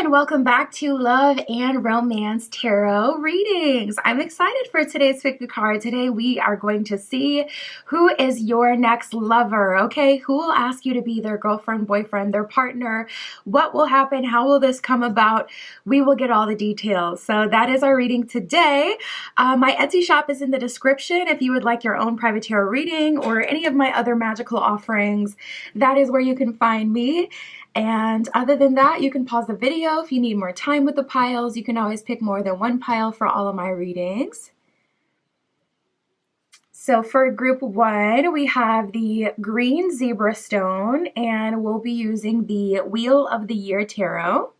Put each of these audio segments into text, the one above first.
and welcome back to Love and Romance Tarot Readings. I'm excited for today's pick the card. Today we are going to see who is your next lover, okay? Who will ask you to be their girlfriend, boyfriend, their partner? What will happen? How will this come about? We will get all the details. So that is our reading today. My Etsy shop is in the description. If you would like your own private tarot reading or any of my other magical offerings, that is where you can find me. And other than that, you can pause the video if you need more time with the piles. You can always pick more than one pile for all of my readings. So for group 1, we have the green zebra stone, and we'll be using the Wheel of the Year Tarot.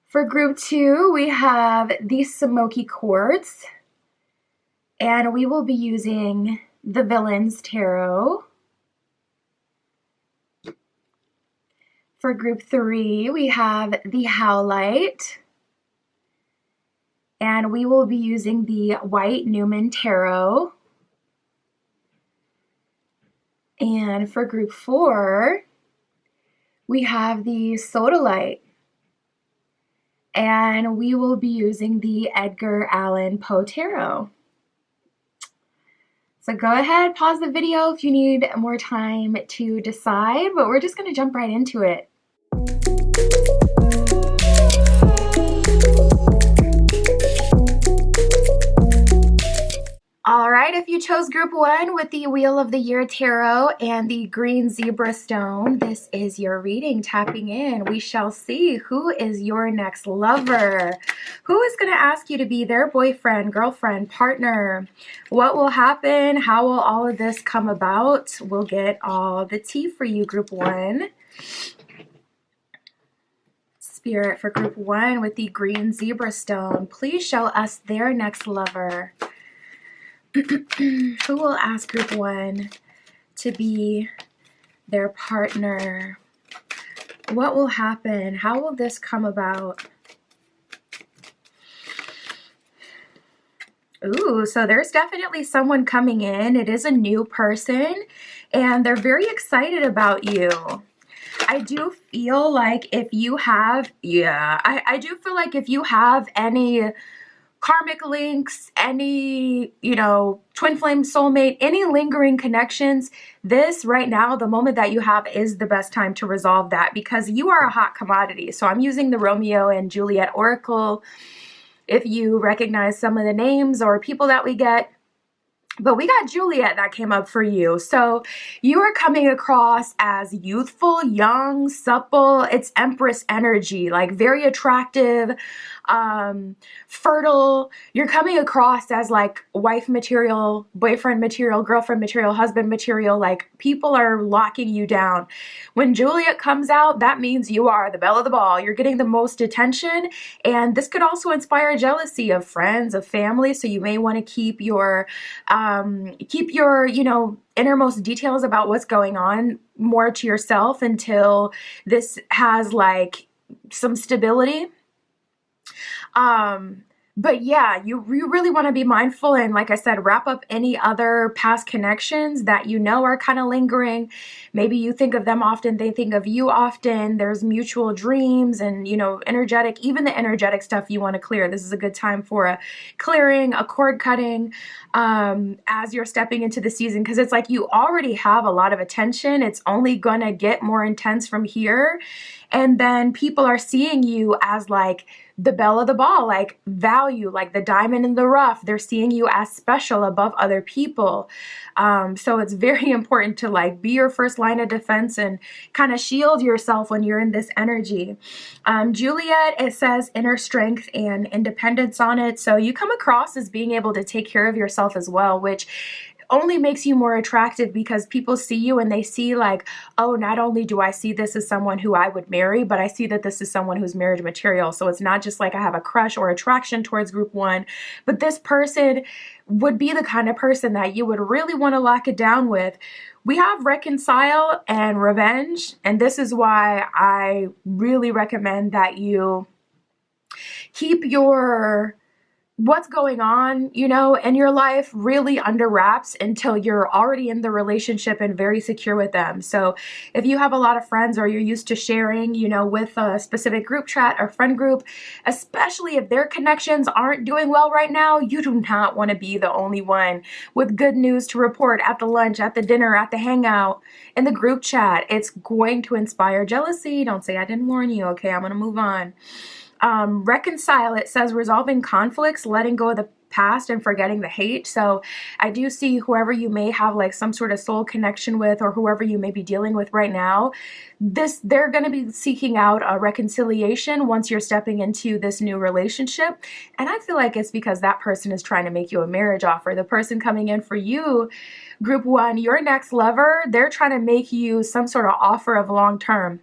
For group 2, we have the smoky quartz, and we will be using the Villains Tarot. For group 3, we have the Howlite, and we will be using the White Newman Tarot. And for group 4, we have the Sodalite, and we will be using the Edgar Allan Poe Tarot. So go ahead, pause the video if you need more time to decide, but we're just going to jump right into it. All right, if you chose group 1 with the Wheel of the Year Tarot and the green zebra stone, this is your reading. Tapping in, we shall see who is your next lover. Who is going to ask you to be their boyfriend, girlfriend, partner? What will happen? How will all of this come about? We'll get all the tea for you, group 1. Spirit for group 1 with the green zebra stone, please show us their next lover. Who will ask group 1 to be their partner? What will happen? How will this come about? Ooh, so there's definitely someone coming in. It is a new person, and they're very excited about you. I do feel like if you have, I do feel like if you have any karmic links, any, twin flame soulmate, any lingering connections, this right now, the moment that you have is the best time to resolve that, because you are a hot commodity. So I'm using the Romeo and Juliet Oracle. If you recognize some of the names or people that we get, but we got Juliet that came up for you. So you are coming across as youthful, young, supple. It's Empress energy, like very attractive, fertile. You're coming across as like wife material, boyfriend material, girlfriend material, husband material. Like people are locking you down. When Juliet comes out, that means you are the belle of the ball. You're getting the most attention. And this could also inspire jealousy of friends, of family. So you may want to keep your innermost details about what's going on more to yourself until this has like some stability. But yeah, you really want to be mindful and, like I said, wrap up any other past connections that are kind of lingering. Maybe you think of them often, they think of you often. There's mutual dreams and, energetic, even the energetic stuff you want to clear. This is a good time for a clearing, a cord cutting, as you're stepping into the season, because it's like you already have a lot of attention. It's only going to get more intense from here. And then people are seeing you as like the belle of the ball, like value, like the diamond in the rough. They're seeing you as special above other people. So it's very important to like be your first line of defense and kind of shield yourself when you're in this energy. Juliet, it says inner strength and independence on it. So you come across as being able to take care of yourself as well, which only makes you more attractive because people see you and they see like, oh, not only do I see this as someone who I would marry, but I see that this is someone who's marriage material. So it's not just like I have a crush or attraction towards group 1, but this person would be the kind of person that you would really want to lock it down with. We have reconcile and revenge, and this is why I really recommend that you keep your what's going on, in your life really under wraps until you're already in the relationship and very secure with them. So if you have a lot of friends or you're used to sharing, with a specific group chat or friend group, especially if their connections aren't doing well right now, you do not want to be the only one with good news to report at the lunch, at the dinner, at the hangout, in the group chat. It's going to inspire jealousy. Don't say I didn't warn you. Okay, I'm going to move on. Reconcile, it says resolving conflicts, letting go of the past and forgetting the hate. So I do see whoever you may have like some sort of soul connection with, or whoever you may be dealing with right now, they're going to be seeking out a reconciliation once you're stepping into this new relationship. And I feel like it's because that person is trying to make you a marriage offer. The person coming in for you, group one, your next lover, they're trying to make you some sort of offer of long term.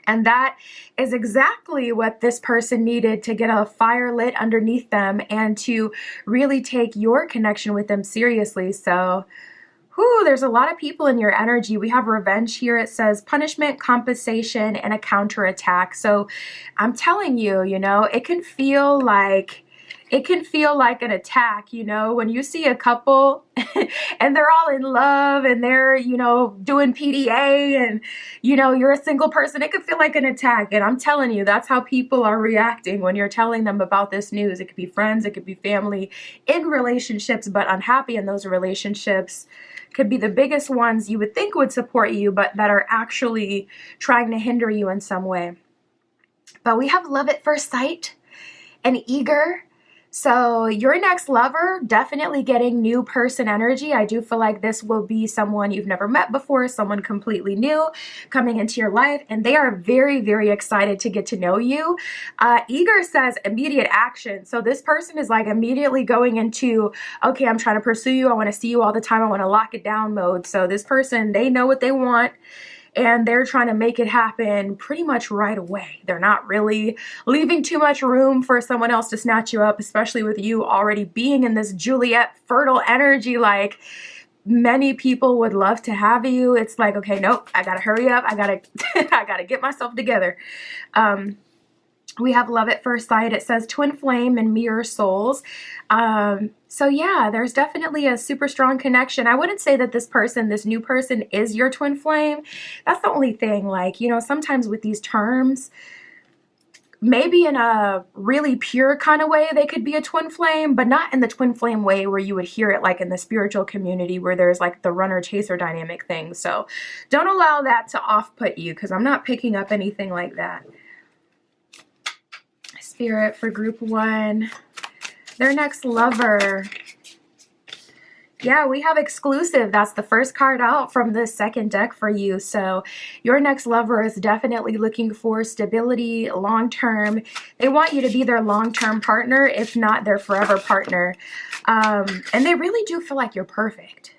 And that is exactly what this person needed to get a fire lit underneath them and to really take your connection with them seriously. So, there's a lot of people in your energy. We have revenge here. It says punishment, compensation, and a counterattack. So I'm telling you, it can feel like an attack, when you see a couple and they're all in love and they're, doing PDA and, you're a single person. It could feel like an attack. And I'm telling you, that's how people are reacting when you're telling them about this news. It could be friends, it could be family in relationships, but unhappy in those relationships. Could be the biggest ones you would think would support you, but that are actually trying to hinder you in some way. But we have love at first sight and eager. So your next lover, definitely getting new person energy. I do feel like this will be someone you've never met before, someone completely new coming into your life, and they are very, very excited to get to know you. Eager says immediate action. So this person is like immediately going into, okay, I'm trying to pursue you. I want to see you all the time. I want to lock it down mode. So this person, they know what they want, and they're trying to make it happen pretty much right away. They're not really leaving too much room for someone else to snatch you up, especially with you already being in this Juliet fertile energy. Like, many people would love to have you. It's like, okay, nope, I gotta hurry up. I gotta get myself together. We have love at first sight. It says twin flame and mirror souls. So yeah, there's definitely a super strong connection. I wouldn't say that this new person is your twin flame. That's the only thing. Like, sometimes with these terms, maybe in a really pure kind of way, they could be a twin flame, but not in the twin flame way where you would hear it like in the spiritual community where there's like the runner chaser dynamic thing. So don't allow that to off-put you, because I'm not picking up anything like that. Spirit for group one, their next lover. Yeah, we have exclusive. That's the first card out from the second deck for you. So your next lover is definitely looking for stability, long-term. They want you to be their long-term partner, if not their forever partner. And they really do feel like you're perfect.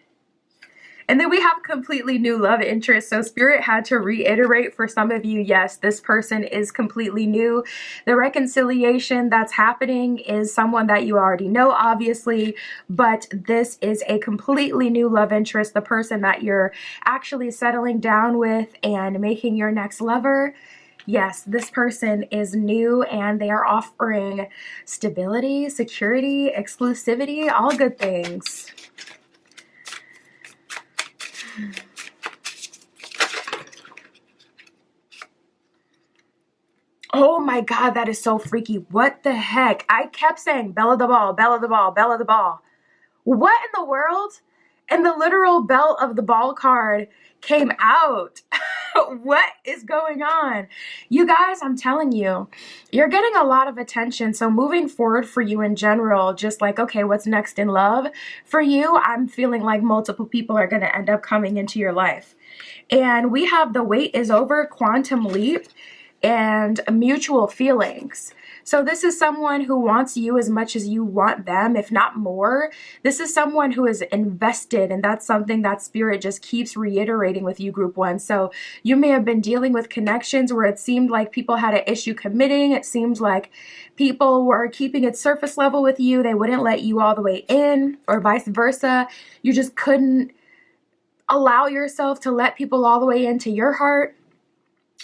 And then we have completely new love interest. So Spirit had to reiterate for some of you, yes, this person is completely new. The reconciliation that's happening is someone that you already know, obviously, but this is a completely new love interest, the person that you're actually settling down with and making your next lover. Yes, this person is new and they are offering stability, security, exclusivity, all good things. Oh my God, that is so freaky. What the heck? I kept saying bell of the ball, bell of the ball, bell of the ball. What in the world? And the literal bell of the ball card came out. What is going on? You guys, I'm telling you, you're getting a lot of attention. So moving forward for you in general, just like, okay, what's next in love? For you, I'm feeling like multiple people are going to end up coming into your life. And we have the wait is over, quantum leap, and mutual feelings. So this is someone who wants you as much as you want them, if not more. This is someone who is invested, and that's something that Spirit just keeps reiterating with you, group one. So you may have been dealing with connections where it seemed like people had an issue committing. It seemed like people were keeping it surface level with you. They wouldn't let you all the way in, or vice versa. You just couldn't allow yourself to let people all the way into your heart.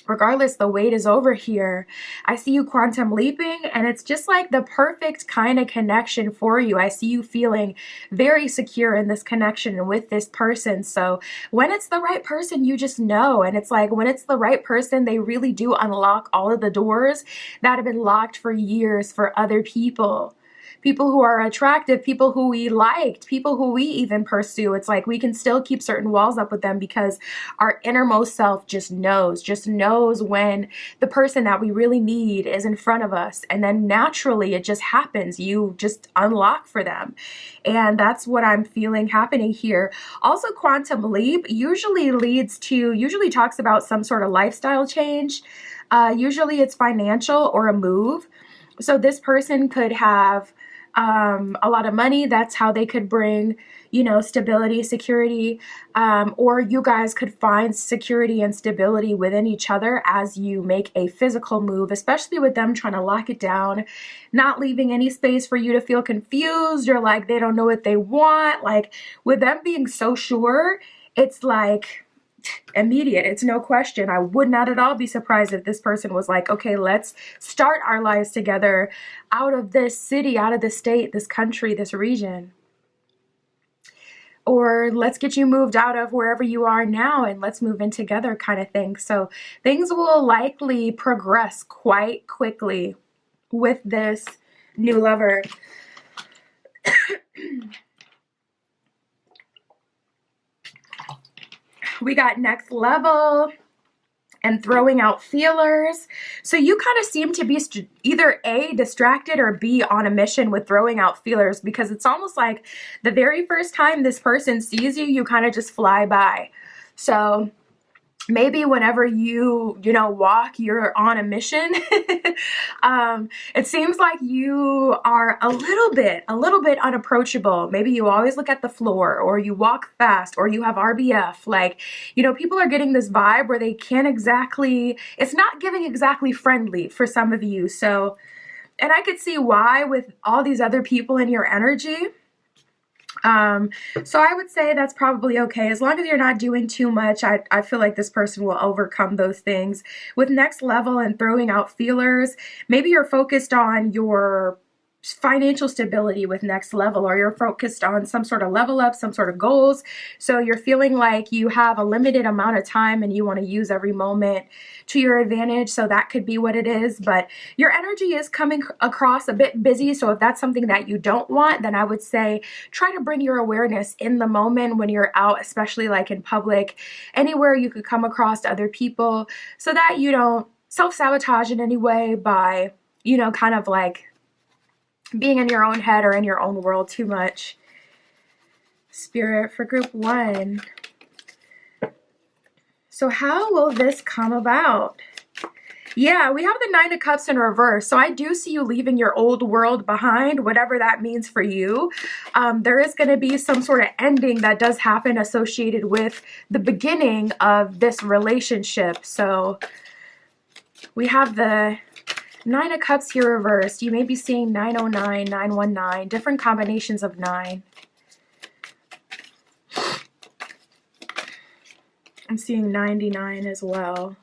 regardless, the wait is over here. I see you quantum leaping, and it's just like the perfect kind of connection for you. I see you feeling very secure in this connection with this person. So when it's the right person, you just know. And it's like when it's the right person, they really do unlock all of the doors that have been locked for years for other people. People who are attractive, people who we liked, people who we even pursue. It's like we can still keep certain walls up with them because our innermost self just knows when the person that we really need is in front of us. And then naturally it just happens. You just unlock for them. And that's what I'm feeling happening here. Also, quantum leap usually talks about some sort of lifestyle change. Usually it's financial or a move. So this person could have a lot of money. That's how they could bring, stability, security, or you guys could find security and stability within each other as you make a physical move, especially with them trying to lock it down, not leaving any space for you to feel confused or like they don't know what they want. Like with them being so sure, it's like immediate. It's no question. I would not at all be surprised if this person was like, okay, let's start our lives together out of this city, out of this state, this country, this region. Or let's get you moved out of wherever you are now and let's move in together kind of thing. So things will likely progress quite quickly with this new lover. We got next level and throwing out feelers. So you kind of seem to be either A, distracted, or B, on a mission with throwing out feelers, because it's almost like the very first time this person sees you, you kind of just fly by. So maybe whenever you walk, you're on a mission. It seems like you are a little bit unapproachable. Maybe you always look at the floor, or you walk fast, or you have RBF. Like, people are getting this vibe where they can't exactly, it's not giving exactly friendly for some of you. So, and I could see why with all these other people in your energy. So I would say that's probably okay. As long as you're not doing too much, I feel like this person will overcome those things. With next level and throwing out feelers, maybe you're focused on your financial stability with next level, or you're focused on some sort of level up, some sort of goals. So you're feeling like you have a limited amount of time and you want to use every moment to your advantage. So that could be what it is, but your energy is coming across a bit busy. So if that's something that you don't want, then I would say try to bring your awareness in the moment when you're out, especially like in public, anywhere you could come across other people, so that you don't self-sabotage in any way by, kind of like being in your own head or in your own world too much. Spirit for group 1. So how will this come about? Yeah, we have the 9 of Cups in reverse. So I do see you leaving your old world behind, whatever that means for you. There is going to be some sort of ending that does happen associated with the beginning of this relationship. So we have the 9 of Cups here reversed. You may be seeing 909, 919, different combinations of 9. I'm seeing 99 as well.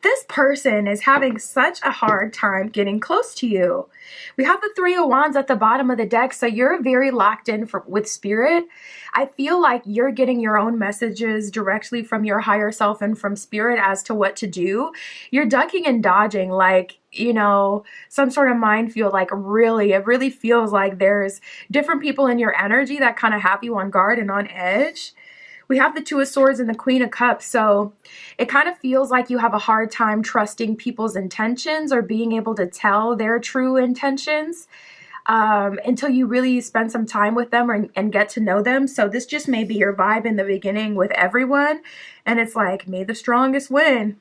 This person is having such a hard time getting close to you. We have the 3 of Wands at the bottom of the deck, so you're very locked in with spirit. I feel like you're getting your own messages directly from your higher self and from spirit as to what to do. You're ducking and dodging like, some sort of minefield. Like it really feels like there's different people in your energy that kind of have you on guard and on edge. We have the 2 of Swords and the Queen of Cups, so it kind of feels like you have a hard time trusting people's intentions or being able to tell their true intentions until you really spend some time with them and get to know them. So this just may be your vibe in the beginning with everyone, and it's like, may the strongest win.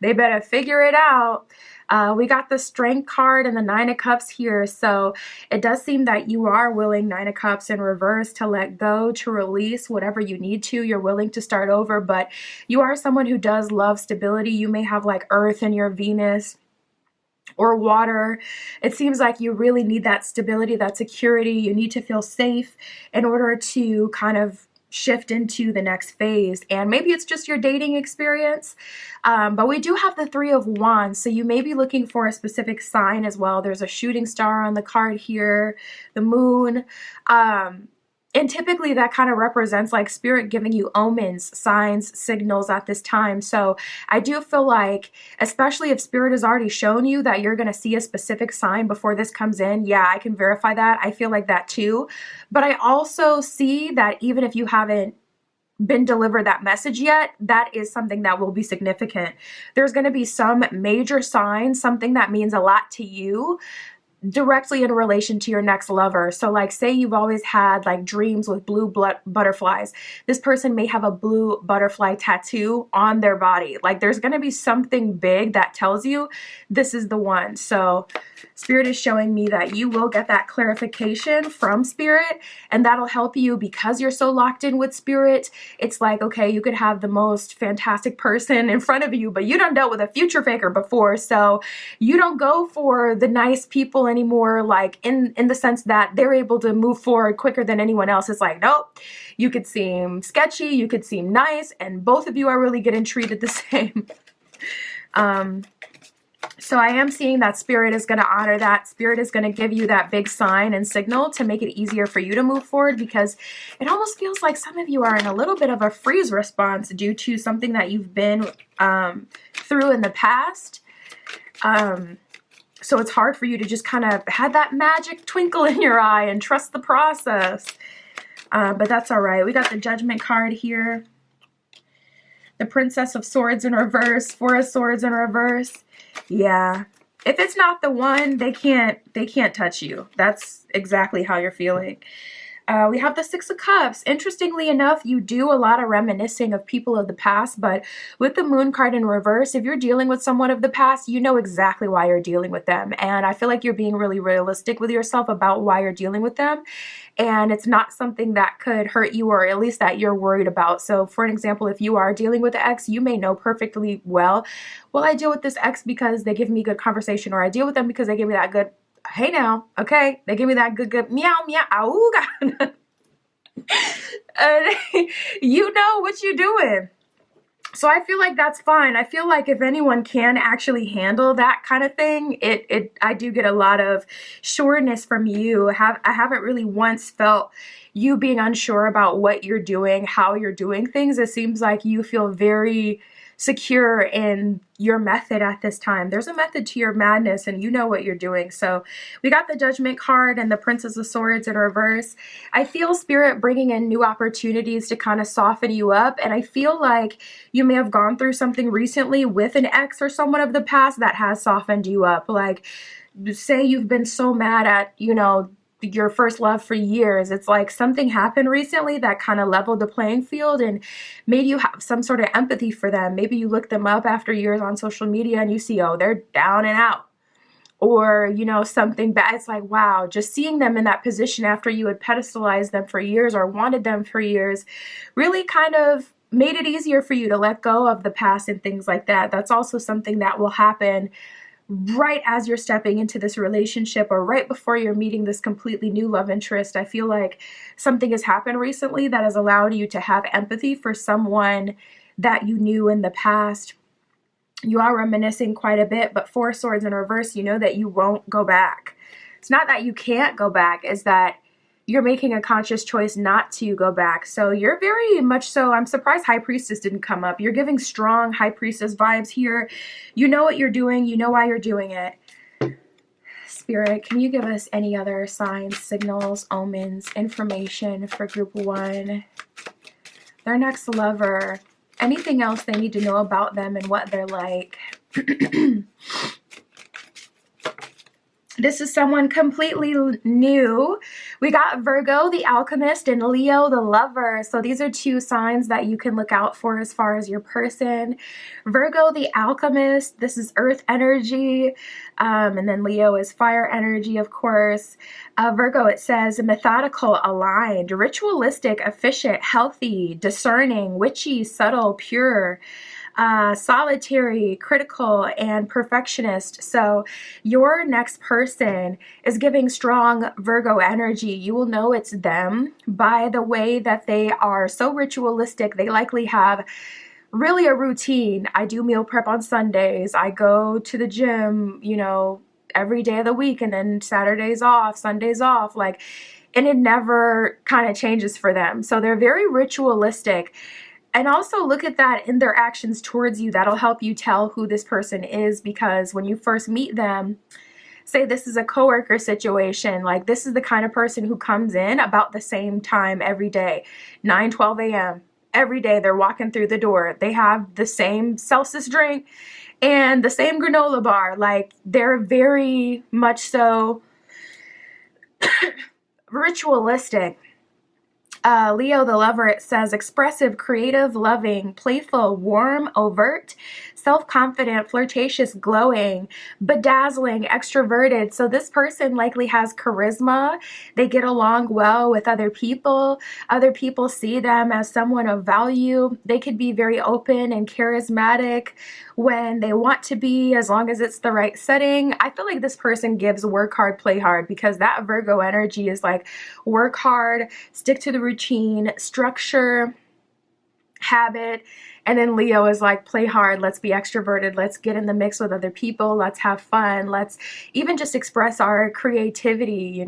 They better figure it out. We got the Strength card and the 9 of Cups here. So it does seem that you are willing, 9 of Cups in reverse, to let go, to release whatever you need to. You're willing to start over, but you are someone who does love stability. You may have like Earth in your Venus or water. It seems like you really need that stability, that security. You need to feel safe in order to kind of shift into the next phase. And maybe it's just your dating experience, but we do have the Three of Wands, so you may be looking for a specific sign as well. There's a shooting star on the card here, the moon, and typically that kind of represents like spirit giving you omens, signs, signals at this time. So I do feel like, especially if spirit has already shown you that you're going to see a specific sign before this comes in, yeah, I can verify that. I feel like that too. But I also see that even if you haven't been delivered that message yet, that is something that will be significant. There's going to be some major sign, something that means a lot to you, directly in relation to your next lover. So like, say you've always had like dreams with blue butterflies. This person may have a blue butterfly tattoo on their body. Like there's going to be something big that tells you this is the one. So spirit is showing me that you will get that clarification from spirit, and that'll help you because you're so locked in with spirit. It's like, okay, you could have the most fantastic person in front of you, but you done dealt with a future faker before. So you don't go for the nice people anymore, like in the sense that they're able to move forward quicker than anyone else. It's like, nope, you could seem sketchy, you could seem nice, and both of you are really getting treated the same. So I am seeing that spirit is going to honor that. Spirit is going to give you that big sign and signal to make it easier for you to move forward, because it almost feels like some of you are in a little bit of a freeze response due to something that you've been through in the past. So it's hard for you to just kind of have that magic twinkle in your eye and trust the process. But that's all right. We got the Judgment card here. The Princess of Swords in reverse, Four of Swords in reverse. Yeah. If it's not the one, they can't touch you. That's exactly how you're feeling. We have the Six of Cups. Interestingly enough, you do a lot of reminiscing of people of the past, but with the Moon card in reverse, if you're dealing with someone of the past, you know exactly why you're dealing with them. And I feel like you're being really realistic with yourself about why you're dealing with them. And it's not something that could hurt you, or at least that you're worried about. So for an example, if you are dealing with an ex, you may know perfectly well, I deal with this ex because they give me good conversation, or I deal with them because they give me that good, hey now, okay, they give me that good meow, meow, auga. And you know what you're doing. So I feel like that's fine. I feel like if anyone can actually handle that kind of thing, I do get a lot of sureness from you. I haven't really once felt you being unsure about what you're doing, how you're doing things. It seems like you feel very secure in your method at this time. There's a method to your madness, and you know what you're doing. So we got the Judgment card and the Princess of Swords in reverse. I feel spirit bringing in new opportunities to kind of soften you up, and I feel like you may have gone through something recently with an ex or someone of the past that has softened you up. Like, say you've been so mad at, your first love for years. It's like something happened recently that kind of leveled the playing field and made you have some sort of empathy for them. Maybe you look them up after years on social media and you see, oh, they're down and out. Or, something bad. It's like, wow, just seeing them in that position after you had pedestalized them for years or wanted them for years really kind of made it easier for you to let go of the past and things like that. That's also something that will happen right as you're stepping into this relationship, or right before you're meeting this completely new love interest. I feel like something has happened recently that has allowed you to have empathy for someone that you knew in the past. You are reminiscing quite a bit, but Four Swords in reverse, you know that you won't go back. It's not that you can't go back, it's that you're making a conscious choice not to go back. So you're very much so, I'm surprised High Priestess didn't come up. You're giving strong High Priestess vibes here. You know what you're doing. You know why you're doing it. Spirit, can you give us any other signs, signals, omens, information for group one? Their next lover. Anything else they need to know about them and what they're like. This is someone completely new. We got Virgo, the Alchemist, and Leo, the Lover. So these are two signs that you can look out for as far as your person. Virgo, the Alchemist, this is earth energy. And then Leo is fire energy, of course. Virgo, it says methodical, aligned, ritualistic, efficient, healthy, discerning, witchy, subtle, pure. solitary, critical, and perfectionist. So your next person is giving strong Virgo energy. You will know it's them by the way that they are so ritualistic. They likely have really a routine. I do meal prep on Sundays. I go to the gym, every day of the week, and then Saturdays off, Sundays off, and it never kind of changes for them. So they're very ritualistic. And also look at that in their actions towards you. That'll help you tell who this person is, because when you first meet them, say this is a coworker situation, this is the kind of person who comes in about the same time every day, 9:12 a.m. Every day they're walking through the door. They have the same Celsius drink and the same granola bar. They're very much so ritualistic. Leo the lover, it says expressive, creative, loving, playful, warm, overt, self-confident, flirtatious, glowing, bedazzling, extroverted. So this person likely has charisma. They get along well with other people. Other people see them as someone of value. They could be very open and charismatic when they want to be, as long as it's the right setting. I feel like this person gives work hard, play hard, because that Virgo energy is work hard, stick to the routine, structure, habit. And then Leo is play hard, let's be extroverted, let's get in the mix with other people, let's have fun, let's even just express our creativity,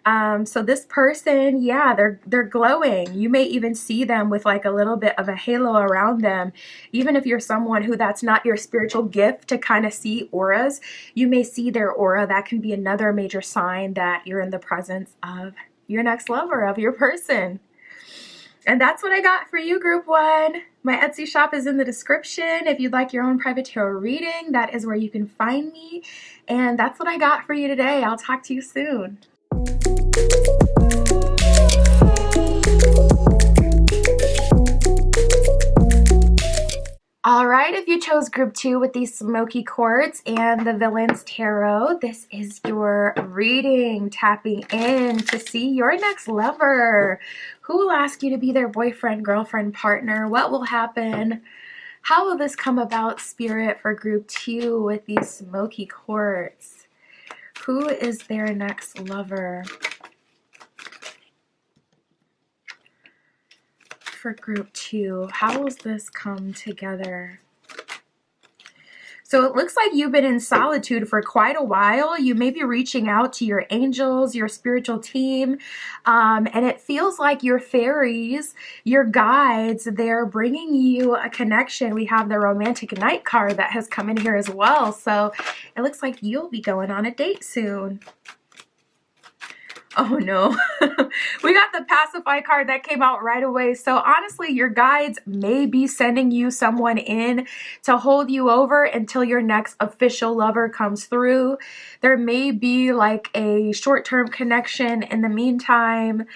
So this person, yeah, they're glowing. You may even see them with a little bit of a halo around them. Even if you're someone who that's not your spiritual gift to kind of see auras, you may see their aura. That can be another major sign that you're in the presence of your next lover, of your person. And that's what I got for you, Group 1. My Etsy shop is in the description. If you'd like your own private tarot reading, that is where you can find me. And that's what I got for you today. I'll talk to you soon. All right, if you chose Group 2 with these smoky quartz and the Villains Tarot, this is your reading, tapping in to see your next lover. Who will ask you to be their boyfriend, girlfriend, partner? What will happen? How will this come about, Spirit, for Group 2 with these smoky quartz? Who is their next lover? For Group 2, how will this come together? So it looks like you've been in solitude for quite a while. You may be reaching out to your angels, your spiritual team, and it feels like your fairies, your guides, they're bringing you a connection. We have the Romantic Knight card that has come in here as well. So it looks like you'll be going on a date soon. Oh no, we got the Pacify card that came out right away. So honestly, your guides may be sending you someone in to hold you over until your next official lover comes through. There may be a short-term connection in the meantime,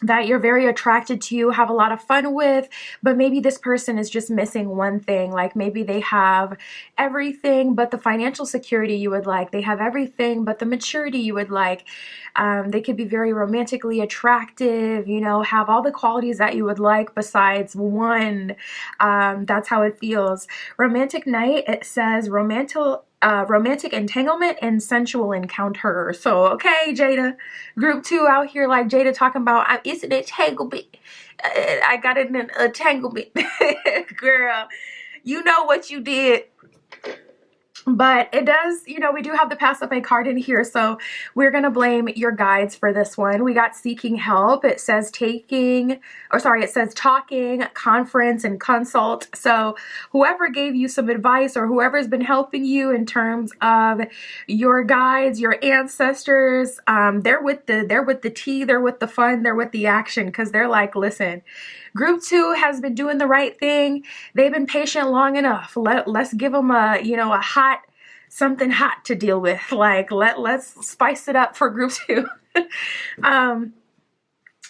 that you're very attracted to, have a lot of fun with, but maybe this person is just missing one thing. Maybe they have everything but the financial security you would like. They have everything but the maturity you would like. They could be very romantically attractive, have all the qualities that you would like besides one. That's how it feels. Romantic Knight, it says romantic entanglement and sensual encounter. So, okay, Jada, Group 2 out here Jada talking about, it's an entanglement. I got in an entanglement. Girl, you know what you did. But it does, we do have the Pacify card in here, so we're going to blame your guides for this one. We got seeking help. It says talking, conference, and consult. So whoever gave you some advice or whoever's been helping you in terms of your guides, your ancestors, they're with the tea, they're with the fun, they're with the action, because they're listen, Group 2 has been doing the right thing. They've been patient long enough. Let's give them something hot to deal with. Let's spice it up for Group 2.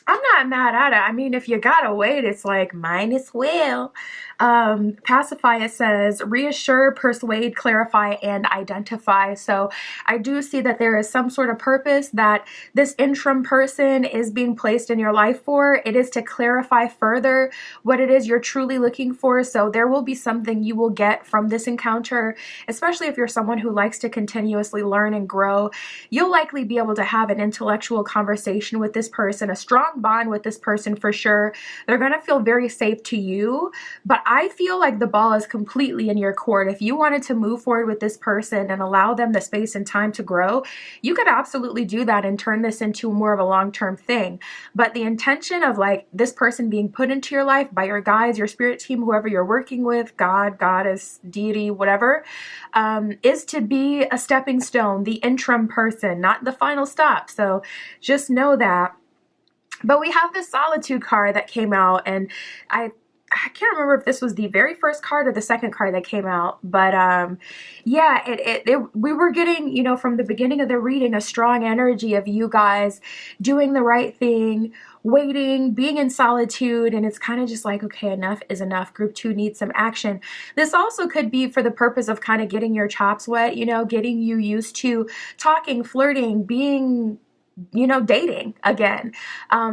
I'm not mad at it. I mean, if you gotta wait, it's like, mine as well. Pacify, it says, reassure, persuade, clarify, and identify. So I do see that there is some sort of purpose that this interim person is being placed in your life for. It is to clarify further what it is you're truly looking for. So there will be something you will get from this encounter, especially if you're someone who likes to continuously learn and grow. You'll likely be able to have an intellectual conversation with this person, a strong bond with this person for sure. They're going to feel very safe to you, but I feel like the ball is completely in your court. If you wanted to move forward with this person and allow them the space and time to grow, you could absolutely do that and turn this into more of a long-term thing. But the intention of like this person being put into your life by your guides, your spirit team, whoever you're working with, God, goddess, deity, whatever, is to be a stepping stone, the interim person, not the final stop. So just know that. But we have this solitude card that came out, and I can't remember if this was the very first card or the second card that came out, but yeah, we were getting, you know, from the beginning of the reading, a strong energy of you guys doing the right thing, waiting, being in solitude, and it's kind of just like, okay, enough is enough. Group 2 needs some action. This also could be for the purpose of kind of getting your chops wet, you know, getting you used to talking, flirting, being, you know, dating again,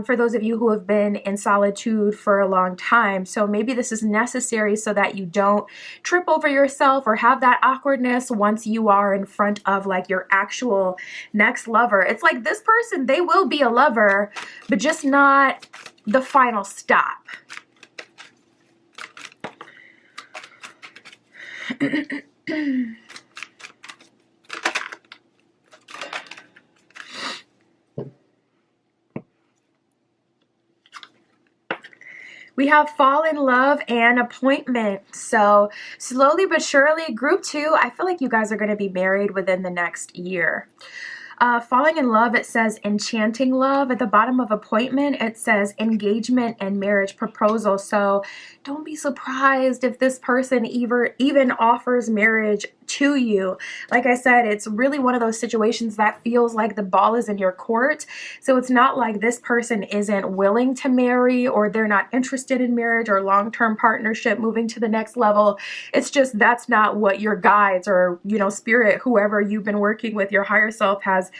for those of you who have been in solitude for a long time. So maybe this is necessary so that you don't trip over yourself or have that awkwardness once you are in front of like your actual next lover. It's like this person, they will be a lover, but just not the final stop. We have fall in love and appointment. So slowly but surely, group 2, I feel like you guys are going to be married within the next year. Falling in love, it says enchanting love. At the bottom of appointment, it says engagement and marriage proposal. So don't be surprised if this person even offers marriage to you. Like I said, it's really one of those situations that feels like the ball is in your court. So it's not like this person isn't willing to marry or they're not interested in marriage or long-term partnership, moving to the next level. It's just that's not what your guides or, you know, spirit, whoever you've been working with, your higher self has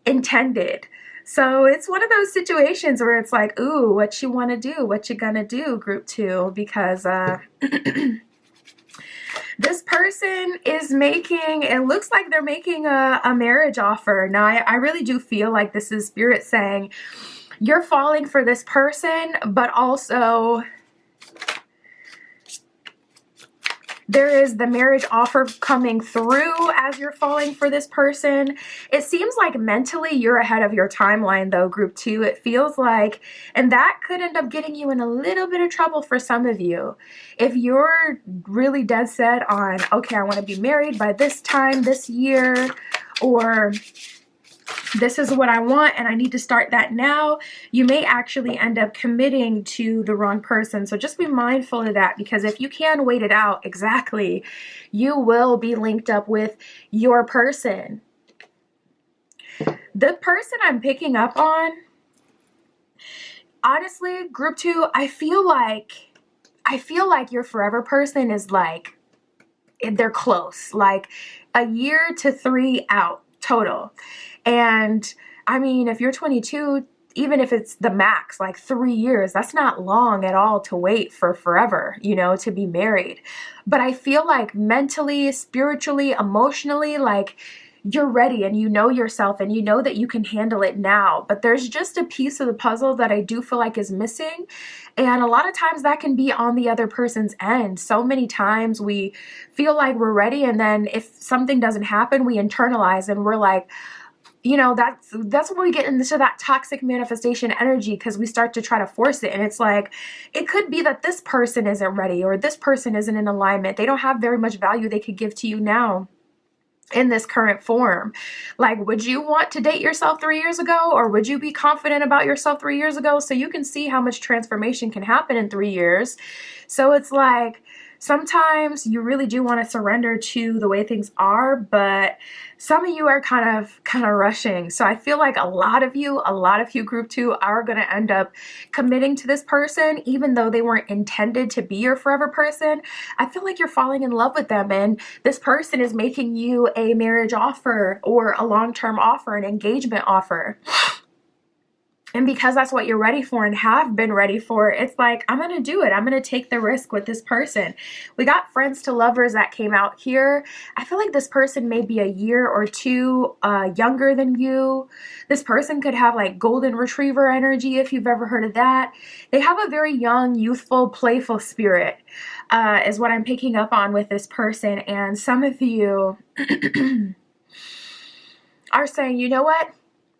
intended. So it's one of those situations where it's like, ooh, what you want to do? What you gonna do, group 2? Because this person is making, it looks like they're making a marriage offer. Now, I really do feel like this is spirit saying you're falling for this person, but also there is the marriage offer coming through as you're falling for this person. It seems like mentally you're ahead of your timeline though, group 2. It feels like, and that could end up getting you in a little bit of trouble for some of you. If you're really dead set on, okay, I want to be married by this time, this year, or this is what I want and I need to start that now, you may actually end up committing to the wrong person. So just be mindful of that, because if you can wait it out, exactly, you will be linked up with your person. The person I'm picking up on, honestly, group 2, I feel like your forever person is like, they're close, like a year to 3 out total. And I mean, if you're 22, even if it's the max, like 3 years, that's not long at all to wait for forever, you know, to be married. But I feel like mentally, spiritually, emotionally, like you're ready and you know yourself and you know that you can handle it now. But there's just a piece of the puzzle that I do feel like is missing. And a lot of times that can be on the other person's end. So many times we feel like we're ready, and then if something doesn't happen, we internalize and we're like, you know, that's when we get into that toxic manifestation energy, because we start to try to force it. And it's like, it could be that this person isn't ready or this person isn't in alignment. They don't have very much value they could give to you now in this current form. Like, would you want to date yourself 3 years ago, or would you be confident about yourself 3 years ago? So you can see how much transformation can happen in 3 years. So it's like, Sometimes you really do want to surrender to the way things are, but some of you are kind of rushing. So I feel like a lot of you group 2 are going to end up committing to this person, even though they weren't intended to be your forever person. I feel like you're falling in love with them, and this person is making you a marriage offer or a long-term offer, an engagement offer. And because that's what you're ready for and have been ready for, it's like, I'm going to do it. I'm going to take the risk with this person. We got friends to lovers that came out here. I feel like this person may be a year or two younger than you. This person could have like golden retriever energy, if you've ever heard of that. They have a very young, youthful, playful spirit, is what I'm picking up on with this person. And some of you are saying, you know what?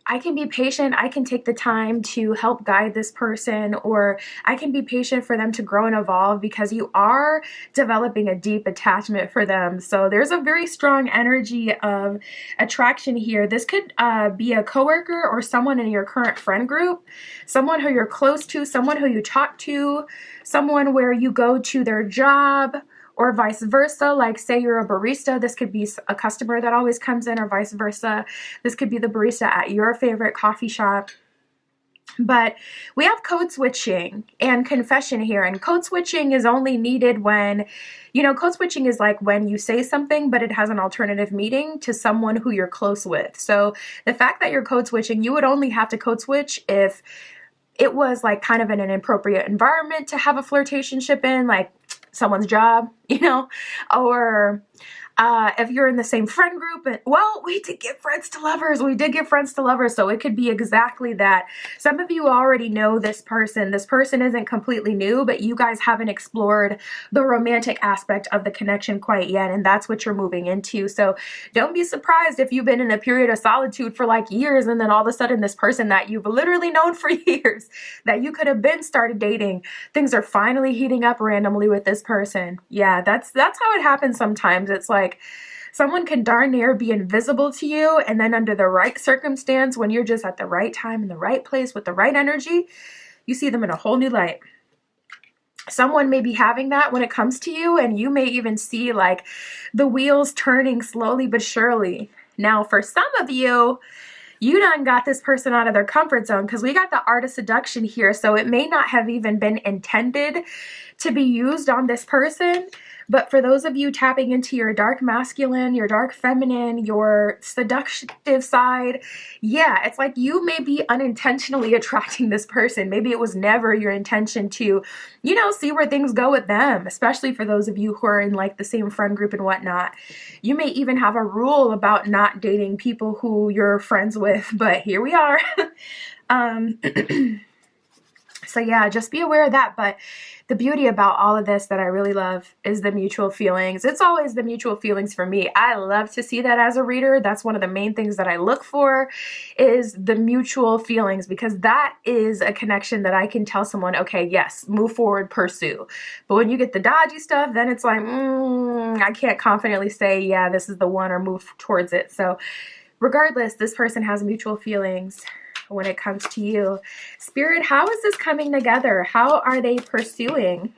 I can be patient. I can take the time to help guide this person, or I can be patient for them to grow and evolve, because you are developing a deep attachment for them. So there's a very strong energy of attraction here. This could be a coworker or someone in your current friend group, someone who you're close to, someone who you talk to, someone where you go to their job, or vice versa. Like say you're a barista, this could be a customer that always comes in, or vice versa. This could be the barista at your favorite coffee shop. But we have code switching and confession here. And code switching is only needed when, code switching is like when you say something, but it has an alternative meaning to someone who you're close with. So the fact that you're code switching, you would only have to code switch if it was like kind of in an inappropriate environment to have a flirtationship in, like someone's job, or if you're in the same friend group. And well, we did get friends to lovers. So it could be exactly that. Some of you already know this person. This person isn't completely new, but you guys haven't explored the romantic aspect of the connection quite yet. And that's what you're moving into. So don't be surprised if you've been in a period of solitude for like years, and then all of a sudden this person that you've literally known for years, that you could have been started dating, things are finally heating up randomly with this person. Yeah, that's how it happens sometimes. It's like someone can darn near be invisible to you, and then under the right circumstance, when you're just at the right time in the right place with the right energy, you see them in a whole new light. Someone may be having that when it comes to you, and you may even see like the wheels turning slowly but surely. Now, for some of you, you done got this person out of their comfort zone, because we got the art of seduction here. So it may not have even been intended to be used on this person. But for those of you tapping into your dark masculine, your dark feminine, your seductive side, yeah, it's like you may be unintentionally attracting this person. Maybe it was never your intention to, see where things go with them, especially for those of you who are in like the same friend group and whatnot. You may even have a rule about not dating people who you're friends with, but here we are. So yeah, just be aware of that. But the beauty about all of this that I really love is the mutual feelings. It's always the mutual feelings for me. I love to see that as a reader. That's one of the main things that I look for, is the mutual feelings, because that is a connection that I can tell someone, okay, yes, move forward, pursue. But when you get the dodgy stuff, then it's like, I can't confidently say, yeah, this is the one, or move towards it. So regardless, this person has mutual feelings when it comes to you. Spirit, how is this coming together? How are they pursuing?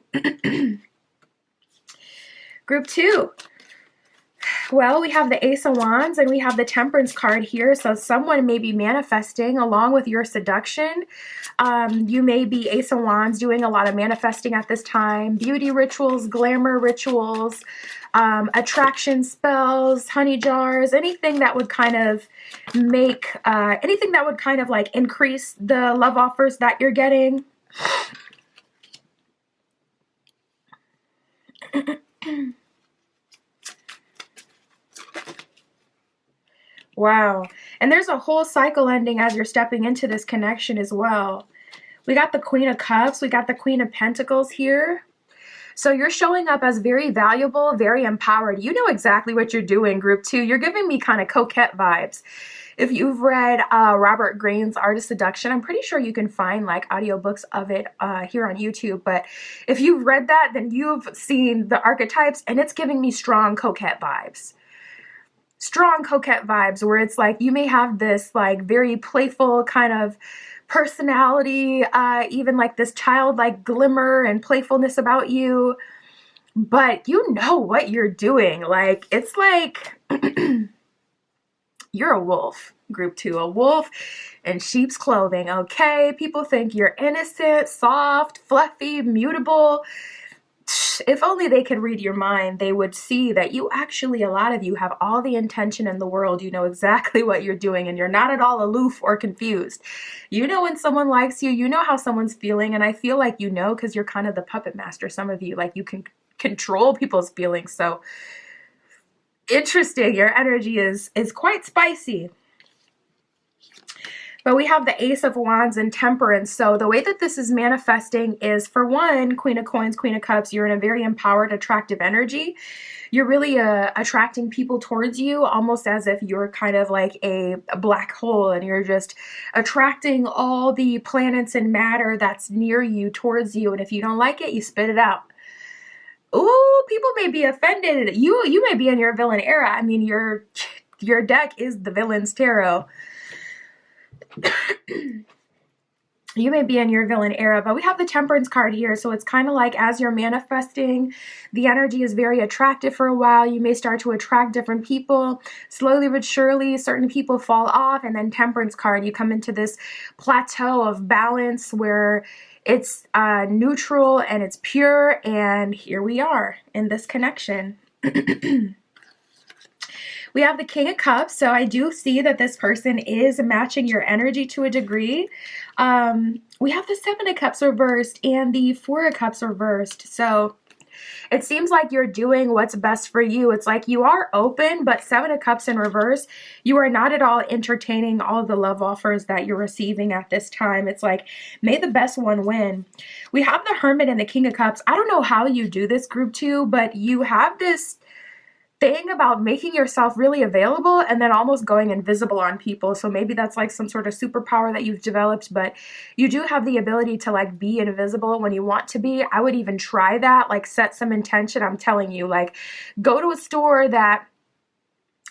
Group 2. Well, we have the Ace of Wands and we have the Temperance card here. So someone may be manifesting along with your seduction. You may be Ace of Wands doing a lot of manifesting at this time. Beauty rituals, glamour rituals, attraction spells, honey jars, anything that would kind of make, anything that would kind of like increase the love offers that you're getting. Wow. And there's a whole cycle ending as you're stepping into this connection as well. We got the Queen of Cups. We got the Queen of Pentacles here. So you're showing up as very valuable, very empowered. You know exactly what you're doing, Group 2. You're giving me kind of coquette vibes. If you've read Robert Greene's Art of Seduction, I'm pretty sure you can find like audiobooks of it here on YouTube. But if you've read that, then you've seen the archetypes, and it's giving me strong coquette vibes. Strong coquette vibes, where it's like you may have this like very playful kind of personality, even like this childlike glimmer and playfulness about you. but you know what you're doing. Like, it's like you're a wolf, group 2, a wolf in sheep's clothing, okay? People think you're innocent, soft, fluffy, mutable. If only they could read your mind, they would see that you actually, a lot of you, have all the intention in the world. You know exactly what you're doing, and you're not at all aloof or confused. You know when someone likes you, you know how someone's feeling, and I feel like you know because you're kind of the puppet master, some of you. Like, you can control people's feelings. So interesting. Your energy is quite spicy. But we have the Ace of Wands and Temperance. So the way that this is manifesting is, for one, Queen of Coins, Queen of Cups, you're in a very empowered, attractive energy. You're really attracting people towards you, almost as if you're kind of like a black hole, and you're just attracting all the planets and matter that's near you towards you. And if you don't like it, you spit it out. Ooh, people may be offended. You may be in your villain era. I mean, your deck is the Villain's Tarot. You may be in your villain era, but we have the Temperance card here. So it's kind of like, as you're manifesting, the energy is very attractive for a while. You may start to attract different people. Slowly but surely, certain people fall off. And then Temperance card, you come into this plateau of balance where it's neutral and it's pure. And here we are in this connection. We have the King of Cups, so I do see that this person is matching your energy to a degree. We have the Seven of Cups reversed and the Four of Cups reversed. So it seems like you're doing what's best for you. It's like you are open, but Seven of Cups in reverse, you are not at all entertaining all the love offers that you're receiving at this time. It's like, may the best one win. We have the Hermit and the King of Cups. I don't know how you do this, group 2, but you have this thing about making yourself really available and then almost going invisible on people. So maybe that's like some sort of superpower that you've developed, but you do have the ability to like be invisible when you want to be. I would even try that, like set some intention. I'm telling you, like go to a store that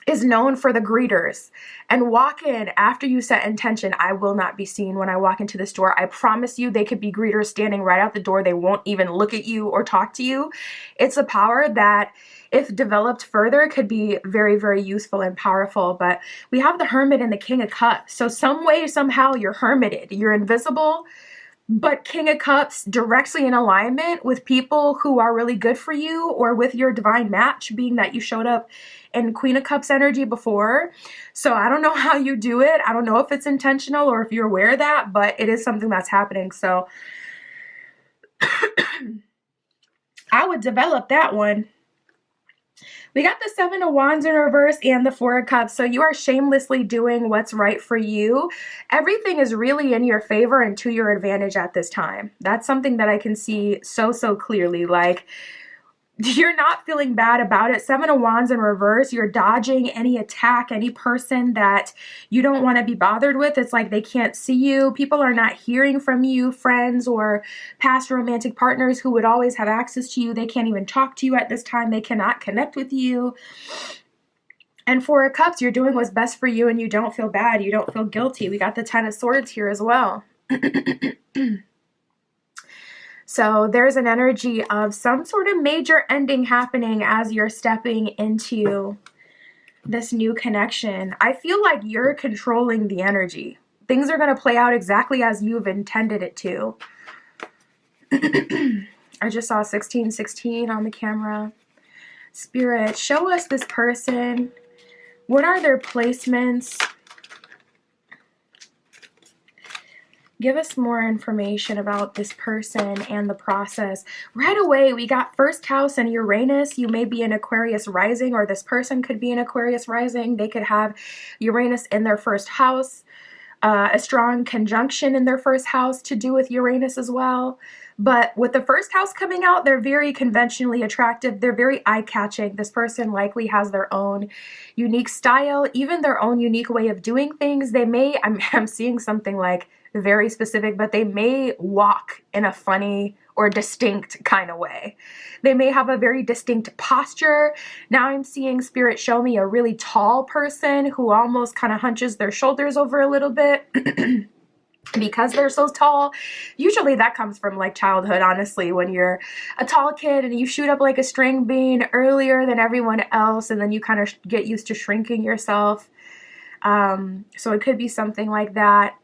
is known for the greeters and walk in after you set intention. I will not be seen when I walk into the store. I promise you, they could be greeters standing right out the door. They won't even look at you or talk to you. It's a power that, if developed further, could be very, very useful and powerful. But we have the Hermit and the King of Cups. So some way, somehow, you're hermited. You're invisible, but King of Cups directly in alignment with people who are really good for you, or with your divine match, being that you showed up in Queen of Cups energy before. So I don't know how you do it. I don't know if it's intentional or if you're aware of that, but it is something that's happening. So I would develop that one. We got the Seven of Wands in reverse and the Four of Cups. So you are shamelessly doing what's right for you. Everything is really in your favor and to your advantage at this time. That's something that I can see so clearly. Like, you're not feeling bad about it. Seven of Wands in reverse, you're dodging any attack, any person that you don't want to be bothered with. It's like they can't see you. People are not hearing from you. Friends or past romantic partners who would always have access to you, they can't even talk to you at this time. They cannot connect with you. And Four of Cups, you're doing what's best for you and you don't feel bad. You don't feel guilty. We got the Ten of Swords here as well. So there's an energy of some sort of major ending happening as you're stepping into this new connection. I feel like you're controlling the energy. Things are going to play out exactly as you've intended it to. I just saw 1616 on the camera. Spirit, show us this person. What are their placements? Give us more information about this person and the process. Right away, we got first house and Uranus. You may be an Aquarius rising, or this person could be an Aquarius rising. They could have Uranus in their first house, a strong conjunction in their first house to do with Uranus as well. But with the first house coming out, they're very conventionally attractive. They're very eye-catching. This person likely has their own unique style, even their own unique way of doing things. They may, I'm seeing something like very specific, but they may walk in a funny or distinct kind of way. They may have a very distinct posture. Now I'm seeing Spirit show me a really tall person who almost kind of hunches their shoulders over a little bit. because they're so tall. Usually that comes from like childhood, honestly, when you're a tall kid and you shoot up like a string bean earlier than everyone else, and then you kind of get used to shrinking yourself. So it could be something like that.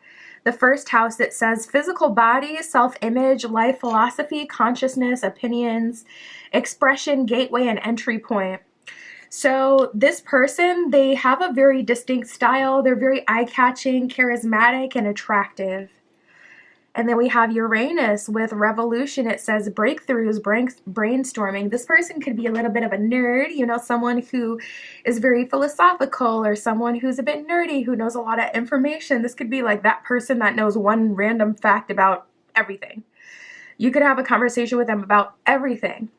The first house, it says physical body, self-image, life philosophy, consciousness, opinions, expression, gateway, and entry point. So this person, they have a very distinct style. They're very eye-catching, charismatic, and attractive. And then we have Uranus with revolution. It says breakthroughs, brainstorming. This person could be a little bit of a nerd, you know, someone who is very philosophical, or someone who's a bit nerdy, who knows a lot of information. This could be like that person that knows one random fact about everything. You could have a conversation with them about everything.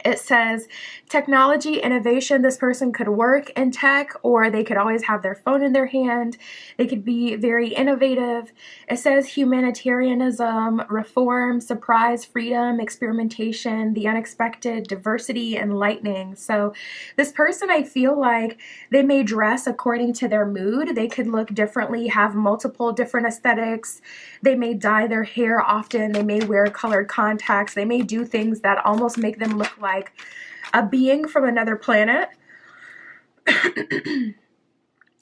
It says technology, innovation. This person could work in tech, or they could always have their phone in their hand. They could be very innovative. It says humanitarianism, reform, surprise, freedom, experimentation, the unexpected, diversity, enlightening. So this person, I feel like they may dress according to their mood. They could look differently, have multiple different aesthetics. They may dye their hair often. They may wear colored contacts. They may do things that almost make them look like a being from another planet.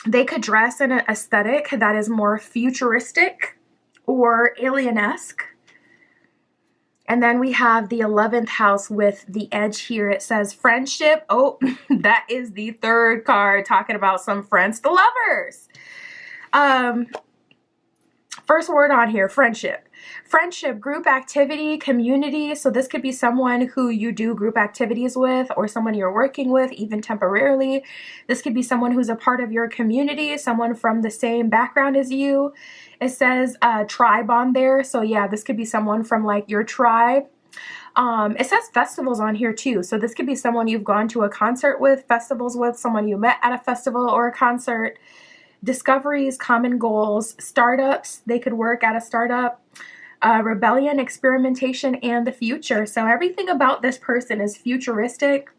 They could dress in an aesthetic that is more futuristic or alien-esque. And then we have the 11th house with the edge here. It says friendship. Oh, that is the third card, talking about some friends to lovers. First word on here, friendship. Friendship, group activity, community. So this could be someone who you do group activities with, or someone you're working with, even temporarily. This could be someone who's a part of your community, someone from the same background as you. It says tribe on there. So yeah, this could be someone from like your tribe. It says festivals on here too. So this could be someone you've gone to a concert with, festivals with, someone you met at a festival or a concert. Discoveries, common goals, startups. They could work at a startup. Rebellion, experimentation, and the future. So everything about this person is futuristic.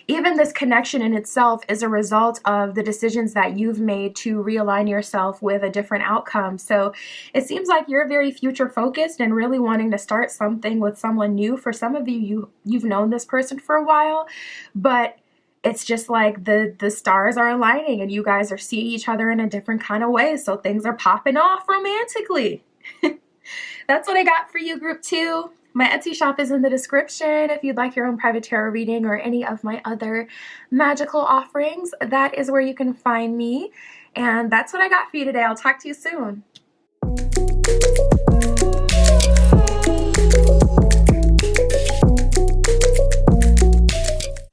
Even this connection in itself is a result of the decisions that you've made to realign yourself with a different outcome. So it seems like you're very future focused and really wanting to start something with someone new. For some of you, you've known this person for a while, but it's just like the stars are aligning and you guys are seeing each other in a different kind of way. So things are popping off romantically. That's what I got for you, group 2. My Etsy shop is in the description. If you'd like your own private tarot reading or any of my other magical offerings, that is where you can find me. And that's what I got for you today. I'll talk to you soon.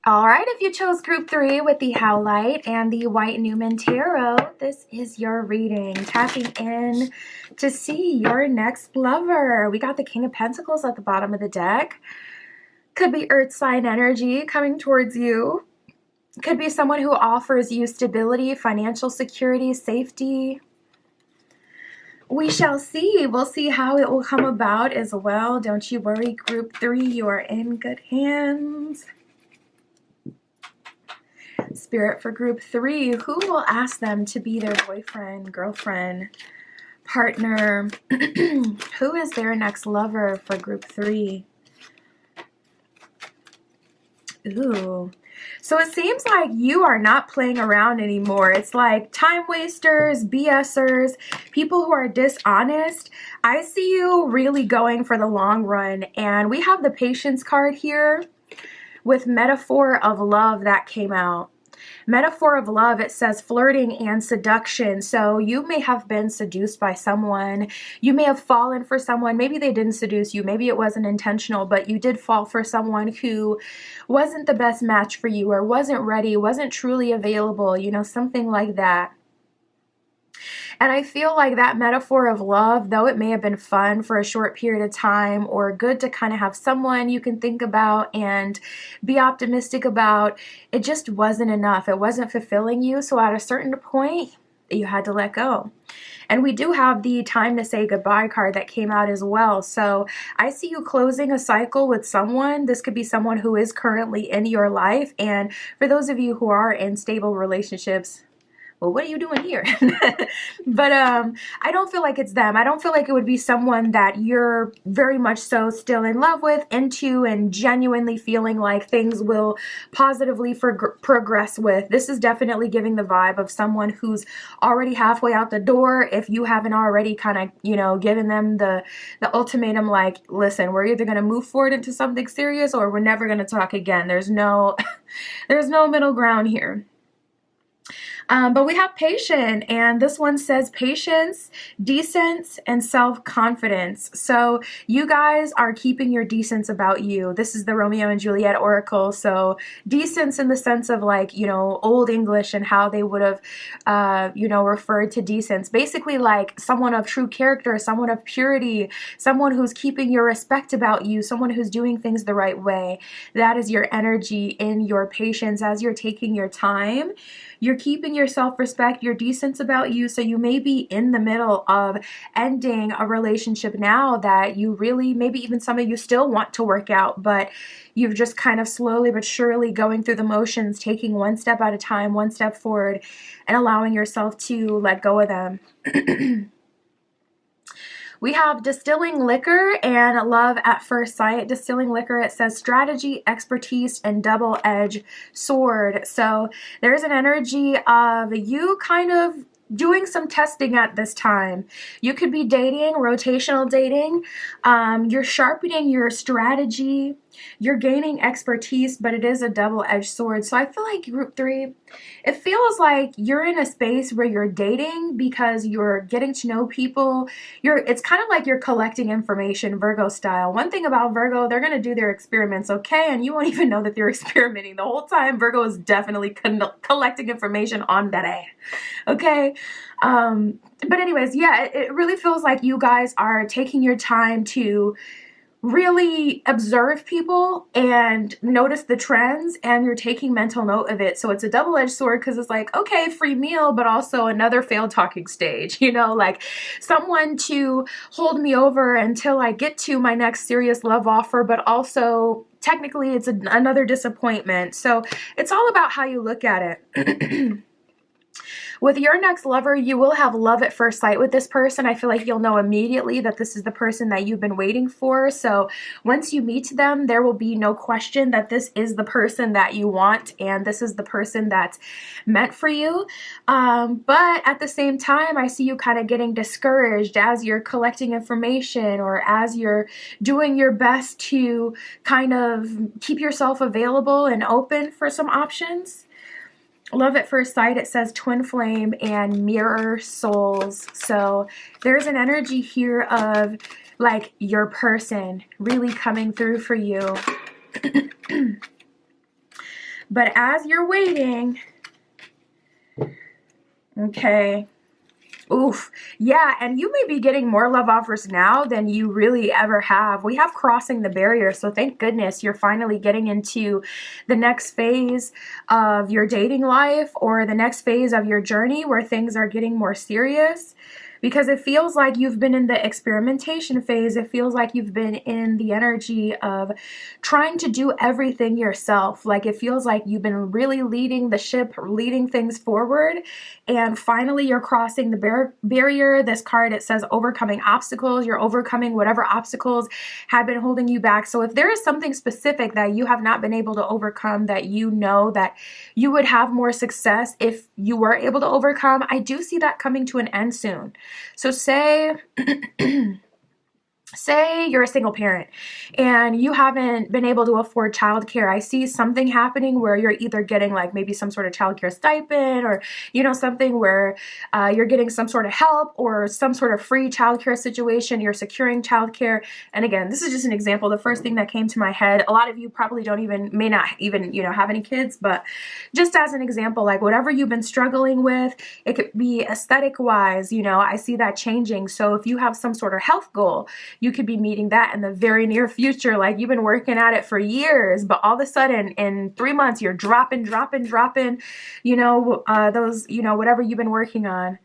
All right, if you chose group 3 with the Howlite and the White Newman Tarot, this is your reading. Tapping in to see your next lover. We got the King of Pentacles at the bottom of the deck. Could be earth sign energy coming towards you. Could be someone who offers you stability, financial security, safety. We shall see. We'll see how it will come about as well. Don't you worry, group 3, you are in good hands. Spirit for group 3, who will ask them to be their boyfriend, girlfriend, partner? Who is their next lover for group 3? Ooh. So it seems like you are not playing around anymore. It's like time wasters, BSers, people who are dishonest. I see you really going for the long run. And we have the Patience card here with Metaphor of Love that came out. Metaphor of love, it says flirting and seduction. So you may have been seduced by someone. You may have fallen for someone. Maybe they didn't seduce you. Maybe it wasn't intentional, but you did fall for someone who wasn't the best match for you, or wasn't ready, wasn't truly available, you know, something like that. And I feel like that metaphor of love, though it may have been fun for a short period of time, or good to kind of have someone you can think about and be optimistic about, it just wasn't enough. It wasn't fulfilling you. So at a certain point, you had to let go. And we do have the time to say goodbye card that came out as well. So I see you closing a cycle with someone. This could be someone who is currently in your life. And for those of you who are in stable relationships, well, what are you doing here? But I don't feel like it's them. I don't feel like it would be someone that you're very much so still in love with, into, and genuinely feeling like things will positively progress with. This is definitely giving the vibe of someone who's already halfway out the door. If you haven't already kind of, given them the ultimatum, like, listen, we're either going to move forward into something serious or we're never going to talk again. There's no there's no middle ground here. But we have patient, and this one says patience, decence, and self-confidence. So you guys are keeping your decence about you. This is the Romeo and Juliet oracle. So decence in the sense of like, Old English and how they would have, referred to decence. Basically like someone of true character, someone of purity, someone who's keeping your respect about you, someone who's doing things the right way. That is your energy in your patience as you're taking your time. You're keeping your self-respect, your decence about you. So you may be in the middle of ending a relationship now that you really, maybe even some of you still want to work out, but you've just kind of slowly but surely going through the motions, taking one step at a time, one step forward, and allowing yourself to let go of them. We have distilling liquor and love at first sight. Distilling liquor, it says strategy, expertise, and double-edged sword. So there's an energy of you kind of doing some testing at this time. You could be dating, rotational dating. You're sharpening your strategy. You're gaining expertise, but it is a double-edged sword. So I feel like group 3, it feels like you're in a space where you're dating because you're getting to know people. It's kind of like you're collecting information, Virgo style. One thing about Virgo, they're going to do their experiments, okay? And you won't even know that they're experimenting. The whole time, Virgo is definitely collecting information on that A, okay? But anyways, yeah, it really feels like you guys are taking your time to really observe people and notice the trends, and you're taking mental note of it. So it's a double-edged sword because it's like, okay, free meal, but also another failed talking stage, like someone to hold me over until I get to my next serious love offer, but also technically it's another disappointment. So it's all about how you look at it. With your next lover, you will have love at first sight with this person. I feel like you'll know immediately that this is the person that you've been waiting for. So once you meet them, there will be no question that this is the person that you want and this is the person that's meant for you. But at the same time, I see you kind of getting discouraged as you're collecting information or as you're doing your best to kind of keep yourself available and open for some options. Love at first sight, it says twin flame and mirror souls. So there's an energy here of like your person really coming through for you. But as you're waiting, okay. Oof. Yeah, and you may be getting more love offers now than you really ever have. We have crossing the barrier, so thank goodness you're finally getting into the next phase of your dating life or the next phase of your journey where things are getting more serious. Because it feels like you've been in the experimentation phase. It feels like you've been in the energy of trying to do everything yourself. Like it feels like you've been really leading the ship, leading things forward. And finally, you're crossing the barrier. This card, it says overcoming obstacles. You're overcoming whatever obstacles had been holding you back. So if there is something specific that you have not been able to overcome that you know that you would have more success if you were able to overcome, I do see that coming to an end soon. So say you're a single parent and you haven't been able to afford childcare. I see something happening where you're either getting like maybe some sort of childcare stipend or, something where you're getting some sort of help or some sort of free childcare situation. You're securing childcare. And again, this is just an example. The first thing that came to my head, a lot of you probably may not even, have any kids, but just as an example, like whatever you've been struggling with, it could be aesthetic wise, I see that changing. So if you have some sort of health goal, you could be meeting that in the very near future. Like you've been working at it for years, but all of a sudden in 3 months, you're dropping, those, whatever you've been working on.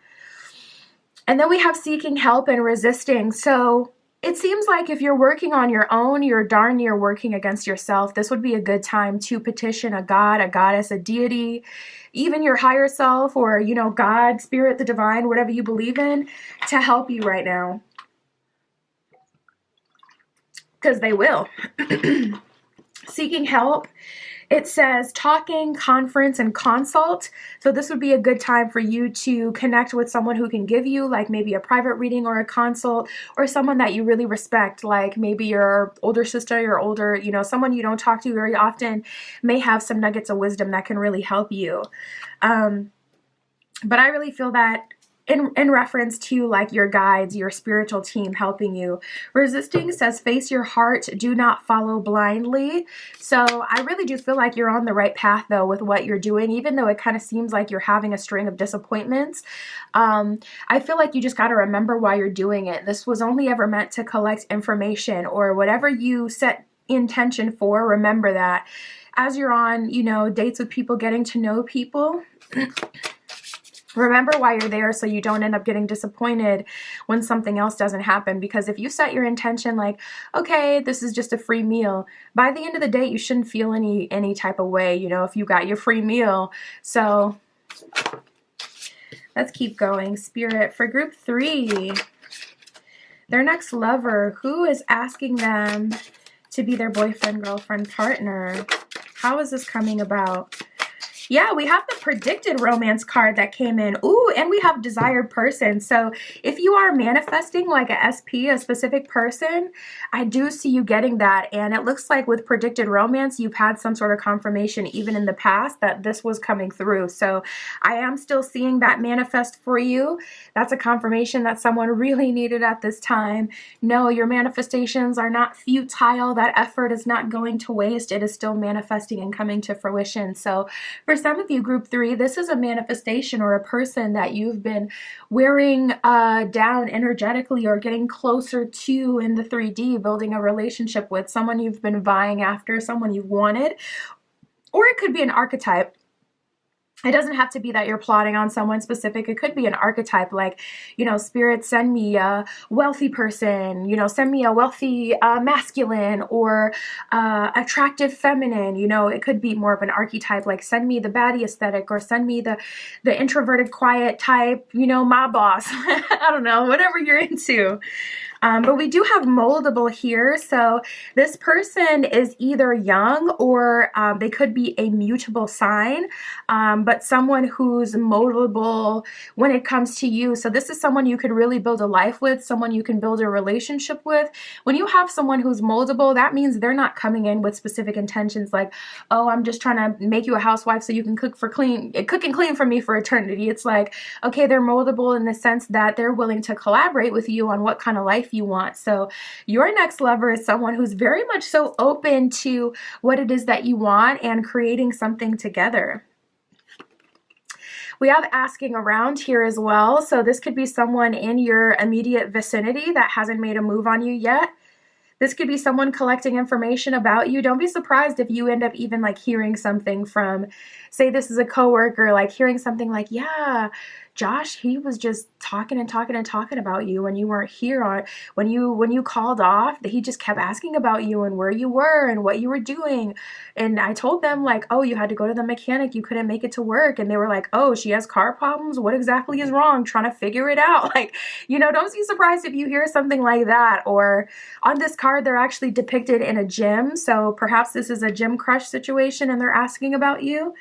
And then we have seeking help and resisting. So It seems like if you're working on your own, you're darn near working against yourself. This would be a good time to petition a god, a goddess, a deity, even your higher self, or, you know, God, spirit, the divine, whatever you believe in, to help you right now. Because they will. Seeking help. It says talking, conference, and consult. So this would be a good time for you to connect with someone who can give you like maybe a private reading or a consult, or someone that you really respect, like maybe your older sister, your older, you know, someone you don't talk to very often may have some nuggets of wisdom that can really help you. But I really feel that in reference to like your guides, your spiritual team helping you. Resisting says face your heart, do not follow blindly. So I really do feel like you're on the right path though with what you're doing, even though it kind of seems like you're having a string of disappointments. I feel like you just got to remember why you're doing it. This was only ever meant to collect information, or whatever you set intention for. Remember that as you're on, you know, dates with people, getting to know people. Remember why you're there, so you don't end up getting disappointed when something else doesn't happen. Because if you set your intention like, okay, this is just a free meal, by the end of the day, you shouldn't feel any type of way, you know, if you got your free meal. So let's keep going. Spirit, for group 3, their next lover, who is asking them to be their boyfriend, girlfriend, partner? How is this coming about? Yeah, we have the predicted romance card that came in. Ooh, and we have desired person. So if you are manifesting like a SP, a specific person, I do see you getting that. And it looks like with predicted romance, you've had some sort of confirmation even in the past that this was coming through. So I am still seeing that manifest for you. That's a confirmation that someone really needed at this time. No, your manifestations are not futile. That effort is not going to waste. It is still manifesting and coming to fruition. So for some of you, group 3, this is a manifestation or a person that you've been wearing down energetically or getting closer to in the 3D, building a relationship with, someone you've been vying after, someone you've wanted, or it could be an archetype. It doesn't have to be that you're plotting on someone specific. It could be an archetype, like, you know, spirit, send me a wealthy person, you know, send me a wealthy masculine, or attractive feminine. You know, it could be more of an archetype, like send me the baddie aesthetic, or send me the introverted, quiet type, you know, my boss. I don't know, whatever you're into. But we do have moldable here. So this person is either young, or they could be a mutable sign, but someone who's moldable when it comes to you. So this is someone you could really build a life with, someone you can build a relationship with. When you have someone who's moldable, that means they're not coming in with specific intentions like, oh, I'm just trying to make you a housewife so you can cook and clean for me for eternity. It's like, okay, they're moldable in the sense that they're willing to collaborate with you on what kind of life you want. So your next lover is someone who's very much so open to what it is that you want and creating something together. We have asking around here as well. So this could be someone in your immediate vicinity that hasn't made a move on you yet. This could be someone collecting information about you. Don't be surprised if you end up even like hearing something from, say this is a coworker, like hearing something like, yeah, Josh, he was just talking about you when you weren't here, on when you called off. He just kept asking about you and where you were and what you were doing. And I told them like, oh, you had to go to the mechanic, you couldn't make it to work. And they were like, oh, she has car problems. What exactly is wrong? Trying to figure it out. Like, you know, don't be surprised if you hear something like that. Or on this card, they're actually depicted in a gym. So perhaps this is a gym crush situation and they're asking about you.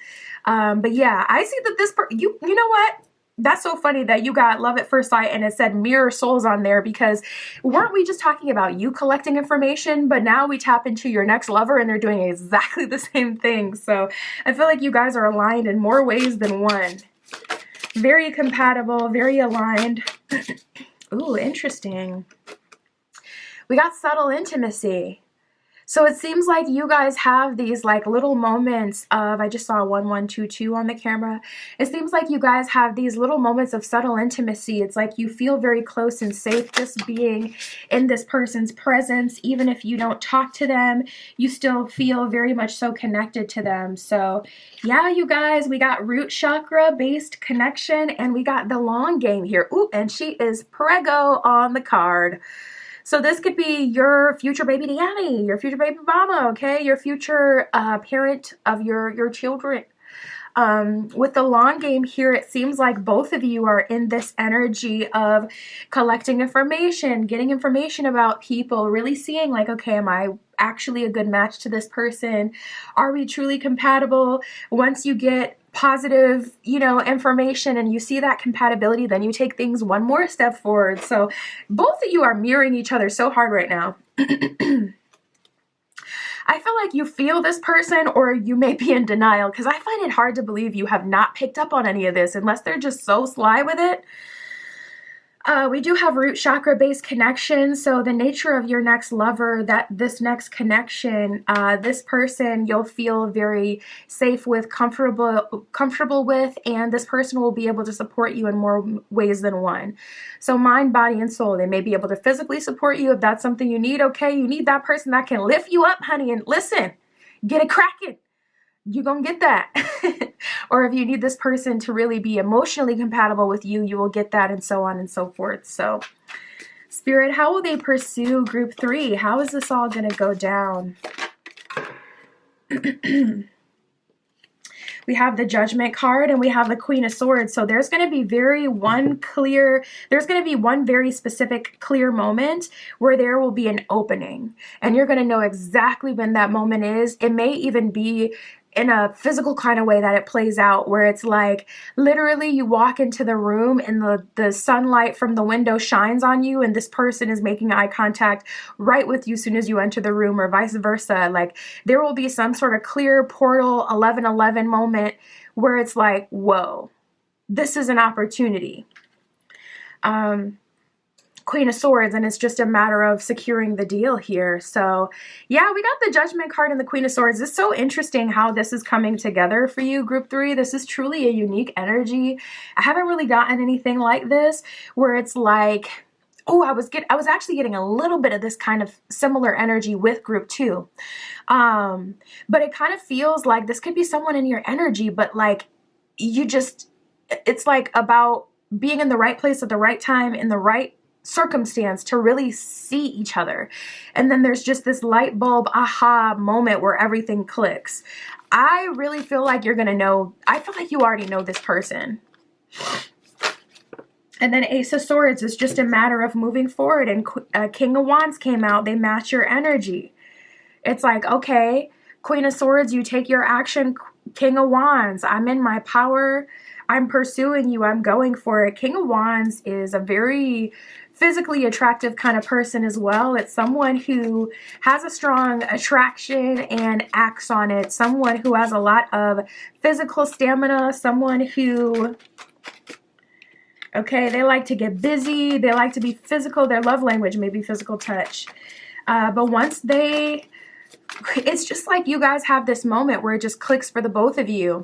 But yeah, I see that this, you know what? That's so funny that you got love at first sight and it said mirror souls on there, because weren't we just talking about you collecting information, but now we tap into your next lover and they're doing exactly the same thing. So I feel like you guys are aligned in more ways than one. Very compatible, very aligned. Ooh, interesting. We got subtle intimacy. So it seems like you guys have these like little moments of, I just saw 1122 on the camera. It seems like you guys have these little moments of subtle intimacy. It's like you feel very close and safe just being in this person's presence. Even if you don't talk to them, you still feel very much so connected to them. So yeah, you guys, we got root chakra based connection and we got the long game here. Ooh, and she is preggo on the card. So this could be your future baby daddy, your future baby mama, okay? Your future parent of your children. With the long game here, it seems like both of you are in this energy of collecting information, getting information about people, really seeing like, okay, am I actually a good match to this person? Are we truly compatible? Once you get positive, information and you see that compatibility, then you take things one more step forward. So both of you are mirroring each other so hard right now. I feel like you feel this person, or you may be in denial, because I find it hard to believe you have not picked up on any of this unless they're just so sly with it. We do have root chakra based connection. So the nature of your next lover, that this next connection, this person you'll feel very safe with, comfortable with, and this person will be able to support you in more ways than one. So mind, body, and soul. They may be able to physically support you if that's something you need. Okay, you need that person that can lift you up, honey, and listen, get it cracking. You're gonna get that. Or if you need this person to really be emotionally compatible with you, you will get that, and so on and so forth. So Spirit, how will they pursue group 3? How is this all gonna go down? We have the Judgment card and we have the Queen of Swords. So there's going to be one very specific clear moment where there will be an opening, and you're going to know exactly when that moment is. It may even be in a physical kind of way that it plays out, where it's like literally you walk into the room and the sunlight from the window shines on you, and this person is making eye contact right with you as soon as you enter the room, or vice versa. Like there will be some sort of clear portal 1111 moment where it's like, whoa, this is an opportunity. Queen of Swords, and it's just a matter of securing the deal here. So yeah, we got the Judgment card and the Queen of Swords. It's so interesting how this is coming together for you, group 3. This is truly a unique energy. I haven't really gotten anything like this where it's like, oh, I was actually getting a little bit of this kind of similar energy with group 2. But it kind of feels like this could be someone in your energy, but like it's like about being in the right place at the right time, in the right circumstance to really see each other. And then there's just this light bulb aha moment where everything clicks. I really feel like you're gonna know. I feel like you already know this person. And then Ace of Swords is just a matter of moving forward, and King of Wands came out. They match your energy. It's like, okay, Queen of Swords, you take your action. King of Wands, I'm in my power. I'm pursuing you. I'm going for it. King of Wands is a very physically attractive kind of person as well. It's someone who has a strong attraction and acts on it. Someone who has a lot of physical stamina. Someone who, okay, they like to get busy. They like to be physical. Their love language may be physical touch. But once it's just like you guys have this moment where it just clicks for the both of you.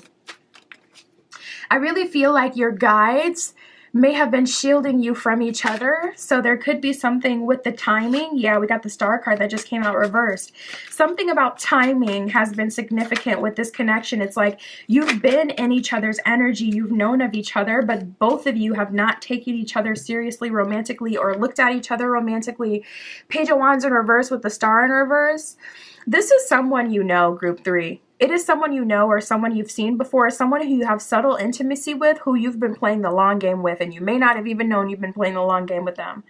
I really feel like your guides may have been shielding you from each other. So there could be something with the timing. Yeah, we got the Star card that just came out reversed. Something about timing has been significant with this connection. It's like you've been in each other's energy. You've known of each other, but both of you have not taken each other seriously romantically or looked at each other romantically. Page of Wands in reverse with the Star in reverse. This is someone you know, group 3. It is someone you know, or someone you've seen before, someone who you have subtle intimacy with, who you've been playing the long game with, and you may not have even known you've been playing the long game with them,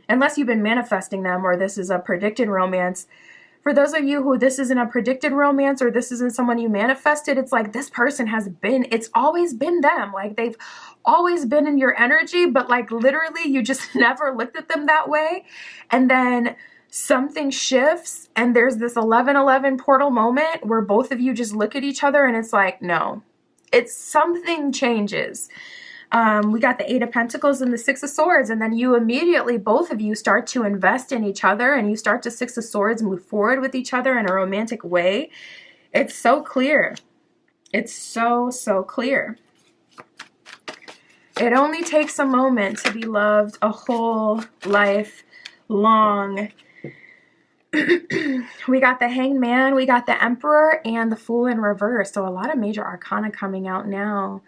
unless you've been manifesting them, or this is a predicted romance. For those of you who this isn't a predicted romance, or this isn't someone you manifested, it's like this person it's always been them. Like they've always been in your energy, but like literally you just never looked at them that way. And then something shifts and there's this 1111 portal moment where both of you just look at each other and it's like, no, it's something changes. We got the 8 of Pentacles and the 6 of Swords, and then you immediately, both of you start to invest in each other, and you start to 6 of Swords move forward with each other in a romantic way. It's so clear. It's so, so clear. It only takes a moment to be loved a whole life long. We got the Hanged Man, we got the Emperor, and the Fool in reverse. So a lot of major arcana coming out now.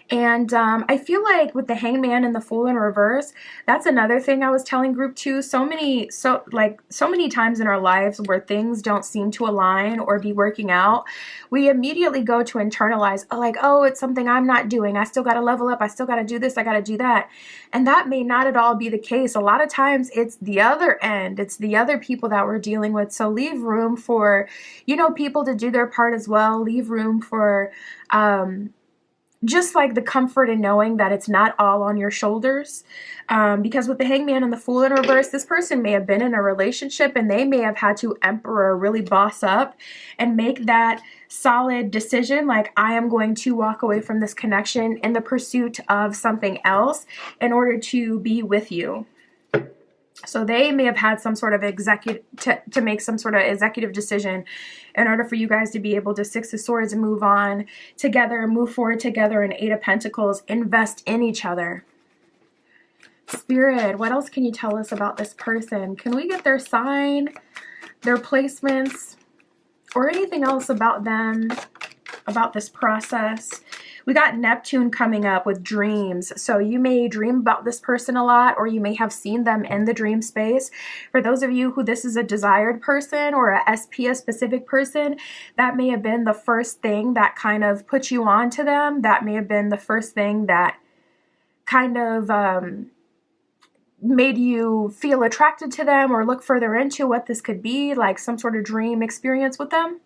And I feel like with the Hanged Man and the Fool in reverse, that's another thing I was telling group 2. So many times in our lives where things don't seem to align or be working out, we immediately go to internalize, like, oh, it's something I'm not doing. I still got to level up. I still got to do this. I got to do that. And that may not at all be the case. A lot of times it's the other end. It's the other people that we're dealing with. So leave room for, people to do their part as well. Leave room for, just like the comfort in knowing that it's not all on your shoulders. Because with the Hangman and the Fool in reverse, this person may have been in a relationship and they may have had to Emperor really boss up and make that solid decision, like, I am going to walk away from this connection in the pursuit of something else in order to be with you. So they may have had some sort of to make some sort of executive decision in order for you guys to be able to Six of Swords and move on together, move forward together, and Eight of Pentacles, invest in each other. Spirit, what else can you tell us about this person? Can we get their sign, their placements, or anything else about them, about this process? We got Neptune coming up with dreams. So you may dream about this person a lot, or you may have seen them in the dream space. For those of you who this is a desired person or a SP, a specific person, that may have been the first thing that kind of put you on to them. That may have been the first thing that kind of made you feel attracted to them or look further into what this could be, like some sort of dream experience with them.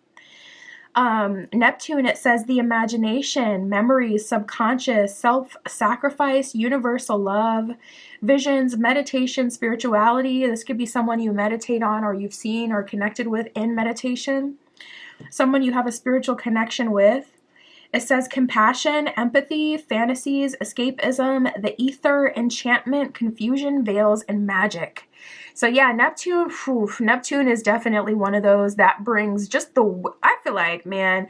Neptune, it says the imagination, memories, subconscious, self-sacrifice, universal love, visions, meditation, spirituality. This could be someone you meditate on or you've seen or connected with in meditation. Someone you have a spiritual connection with. It says compassion, empathy, fantasies, escapism, the ether, enchantment, confusion, veils, and magic. So yeah, Neptune is definitely one of those that brings just I feel like, man,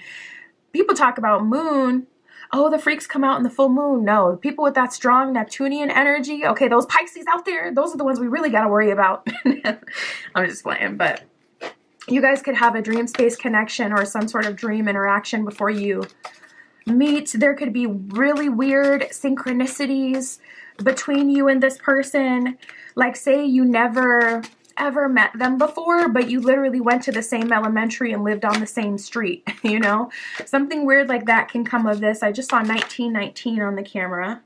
people talk about moon. Oh, the freaks come out in the full moon. No, people with that strong Neptunian energy. Okay, those Pisces out there, those are the ones we really got to worry about. I'm just playing, but you guys could have a dream space connection or some sort of dream interaction before you meet. There could be really weird synchronicities between you and this person. Like, say you never ever met them before, but you literally went to the same elementary and lived on the same street, Something weird like that can come of this. I just saw 1919 on the camera.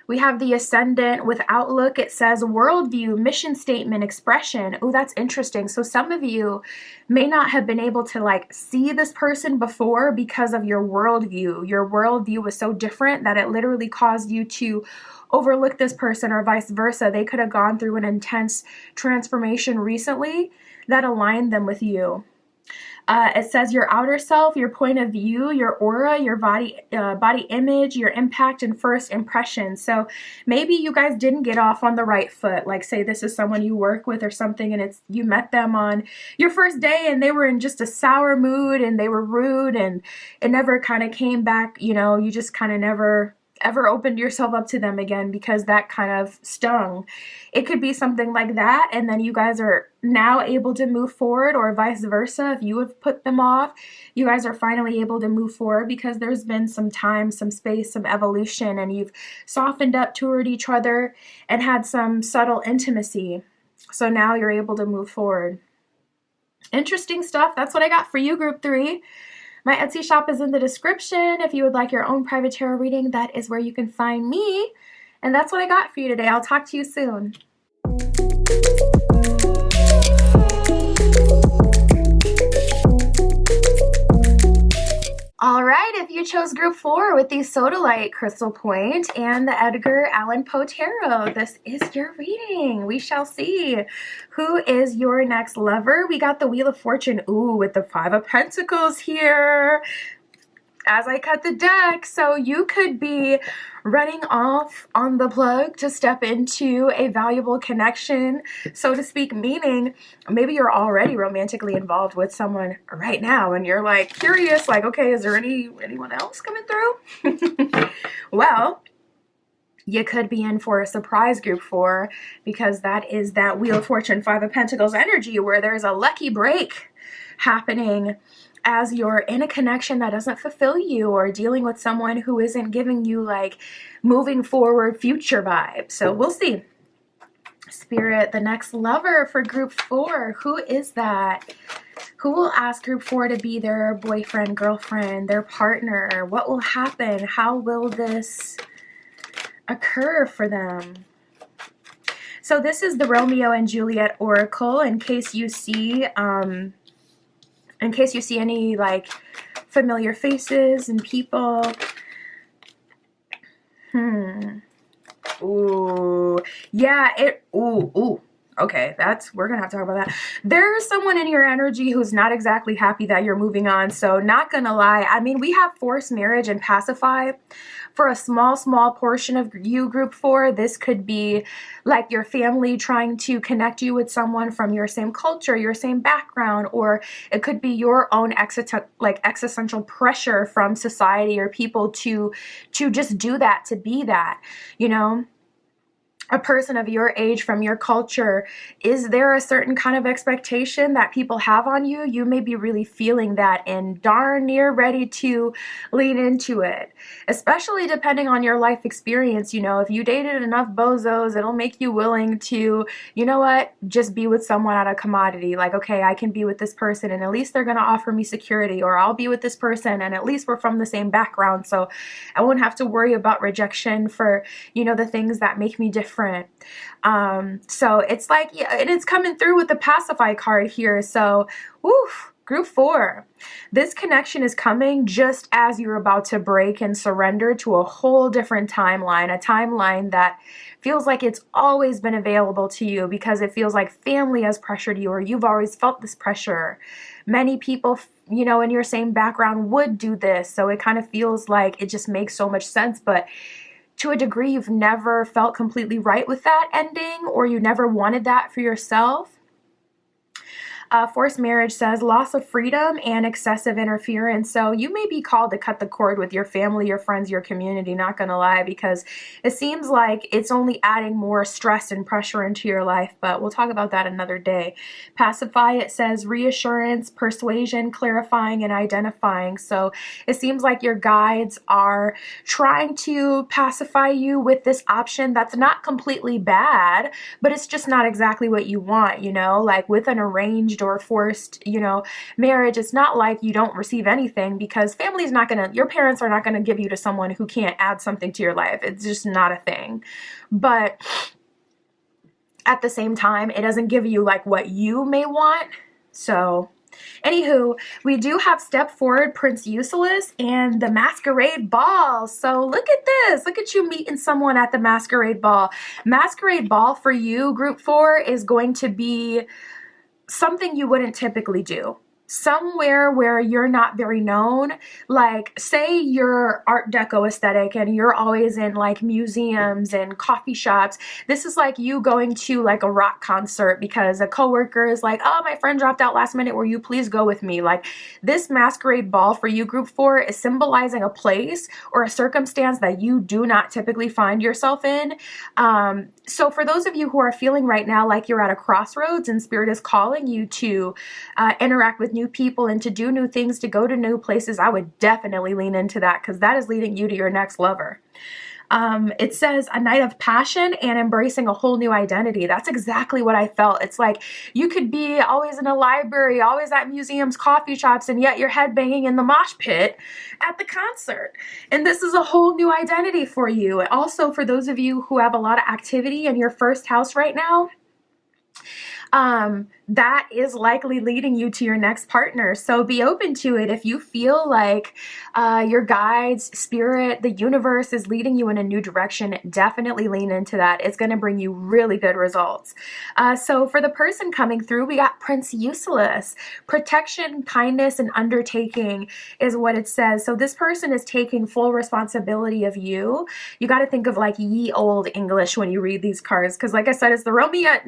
We have the Ascendant with Outlook. It says worldview, mission statement, expression. Oh, that's interesting. So some of you may not have been able to see this person before because of your worldview. Your worldview was so different that it literally caused you to overlook this person, or vice versa. They could have gone through an intense transformation recently that aligned them with you. It says your outer self, your point of view, your aura, your body image, your impact, and first impression. So maybe you guys didn't get off on the right foot. Like, say this is someone you work with or something, and you met them on your first day and they were in just a sour mood and they were rude and it never kind of came back. You just kind of never ever opened yourself up to them again because that kind of stung. It could be something like that, and then you guys are now able to move forward, or vice versa. If you have put them off, you guys are finally able to move forward because there's been some time, some space, some evolution, and you've softened up toward each other and had some subtle intimacy. So now you're able to move forward. Interesting stuff. That's what I got for you, Group 3. My Etsy shop is in the description. If you would like your own private tarot reading, that is where you can find me. And that's what I got for you today. I'll talk to you soon. All right, if you chose Group 4 with the Sodalite Crystal Point and the Edgar Allan Poe Tarot, this is your reading. We shall see. Who is your next lover? We got the Wheel of Fortune, with the Five of Pentacles here as I cut the deck. So you could be running off on the plug to step into a valuable connection, so to speak, meaning maybe you're already romantically involved with someone right now and you're curious, okay, is there anyone else coming through? Well, You could be in for a surprise, group 4, because that is that Wheel of Fortune, 5 of Pentacles energy, where there's a lucky break happening as you're in a connection that doesn't fulfill you, or dealing with someone who isn't giving you like moving forward future vibes. So we'll see. Spirit, the next lover for group 4, who is that? Who will ask group 4 to be their boyfriend, girlfriend, their partner? What will happen? How will this occur for them? So this is the Romeo and Juliet Oracle, in case you see any like familiar faces and people. Ooh, yeah, ooh. Okay, we're gonna have to talk about that. There's someone in your energy who's not exactly happy that you're moving on. So not gonna lie, I mean, we have forced marriage and pacify. For a small portion of you, group 4, this could be like your family trying to connect you with someone from your same culture, your same background, or it could be your own existential pressure from society or people to just do that, to be that, you know? A person of your age from your culture, is there a certain kind of expectation that people have on you? You may be really feeling that and darn near ready to lean into it, especially depending on your life experience. You know, if you dated enough bozos, it'll make you willing to, you know what, just be with someone out of commodity. Like, okay, I can be with this person and at least they're going to offer me security, or I'll be with this person and at least we're from the same background, so I won't have to worry about rejection for, you know, the things that make me different. So it's like, yeah, and it's coming through with the pacify card here. So, woof, group 4, this connection is coming just as you're about to break and surrender to a whole different timeline, a timeline that feels like it's always been available to you because it feels like family has pressured you, or you've always felt this pressure. Many people, you know, in your same background would do this. So it kind of feels like it just makes so much sense, but to a degree, you've never felt completely right with that ending, or you never wanted that for yourself. Forced marriage says loss of freedom and excessive interference. So you may be called to cut the cord with your family, your friends, your community, not gonna lie, because it seems like it's only adding more stress and pressure into your life, but we'll talk about that another day. Pacify, it says reassurance, persuasion, clarifying, and identifying. So it seems like your guides are trying to pacify you with this option that's not completely bad, but it's just not exactly what you want, you know, like with an arranged or forced, you know, marriage, it's not like you don't receive anything, because family's not gonna, your parents are not gonna give you to someone who can't add something to your life. It's just not a thing. But at the same time, it doesn't give you like what you may want. So anywho, we do have Step Forward, Prince Useless, and the Masquerade Ball. So look at this. Look at you meeting someone at the Masquerade Ball. Masquerade Ball for you, group 4, is going to be something you wouldn't typically do. Somewhere where you're not very known, like say you're Art Deco aesthetic and you're always in like museums and coffee shops. This is like you going to like a rock concert because a coworker is like, oh, my friend dropped out last minute, will you please go with me? Like this Masquerade Ball for you, group 4, is symbolizing a place or a circumstance that you do not typically find yourself in. So for those of you who are feeling right now like you're at a crossroads and Spirit is calling you to interact with new people and to do new things, to go to new places, I would definitely lean into that, because that is leading you to your next lover. It says a night of passion and embracing a whole new identity. That's exactly what I felt. It's like you could be always in a library, always at museums, coffee shops, and yet you're headbanging in the mosh pit at the concert. And this is a whole new identity for you. Also, for those of you who have a lot of activity in your first house right now, that is likely leading you to your next partner. So be open to it. If you feel like your guides, spirit, the universe is leading you in a new direction, definitely lean into that. It's going to bring you really good results. So for the person coming through, we got Prince Useless. Protection, kindness, and undertaking is what it says. So this person is taking full responsibility of you. You got to think of like ye old English when you read these cards, because like I said, it's the Romeo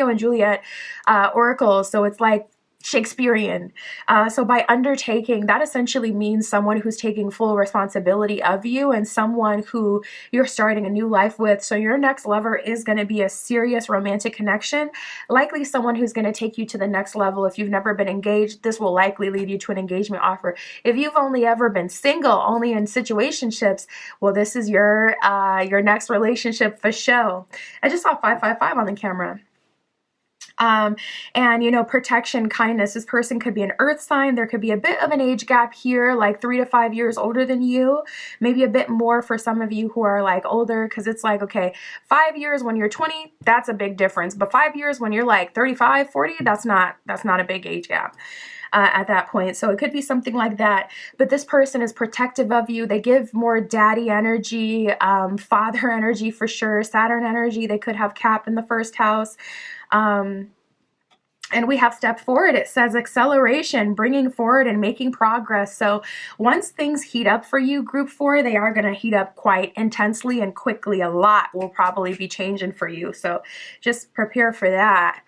and Juliet oracle. So it's like Shakespearean. So by undertaking, that essentially means someone who's taking full responsibility of you and someone who you're starting a new life with. So your next lover is going to be a serious romantic connection, likely someone who's going to take you to the next level. If you've never been engaged, this will likely lead you to an engagement offer. If you've only ever been single, only in situationships, well, this is your next relationship for show. I just saw 555 on the camera. And, you know, protection, kindness. This person could be an earth sign. There could be a bit of an age gap here, like 3 to 5 years older than you, maybe a bit more for some of you who are like older, because it's like, okay, 5 years when you're 20, that's a big difference. But 5 years when you're like 35, 40, that's not a big age gap. At that point. So it could be something like that. But this person is protective of you. They give more daddy energy, father energy for sure, Saturn energy. They could have Cap in the first house. And we have step forward. It says acceleration, bringing forward and making progress. So once things heat up for you, group 4, they are going to heat up quite intensely and quickly. A lot will probably be changing for you. So just prepare for that.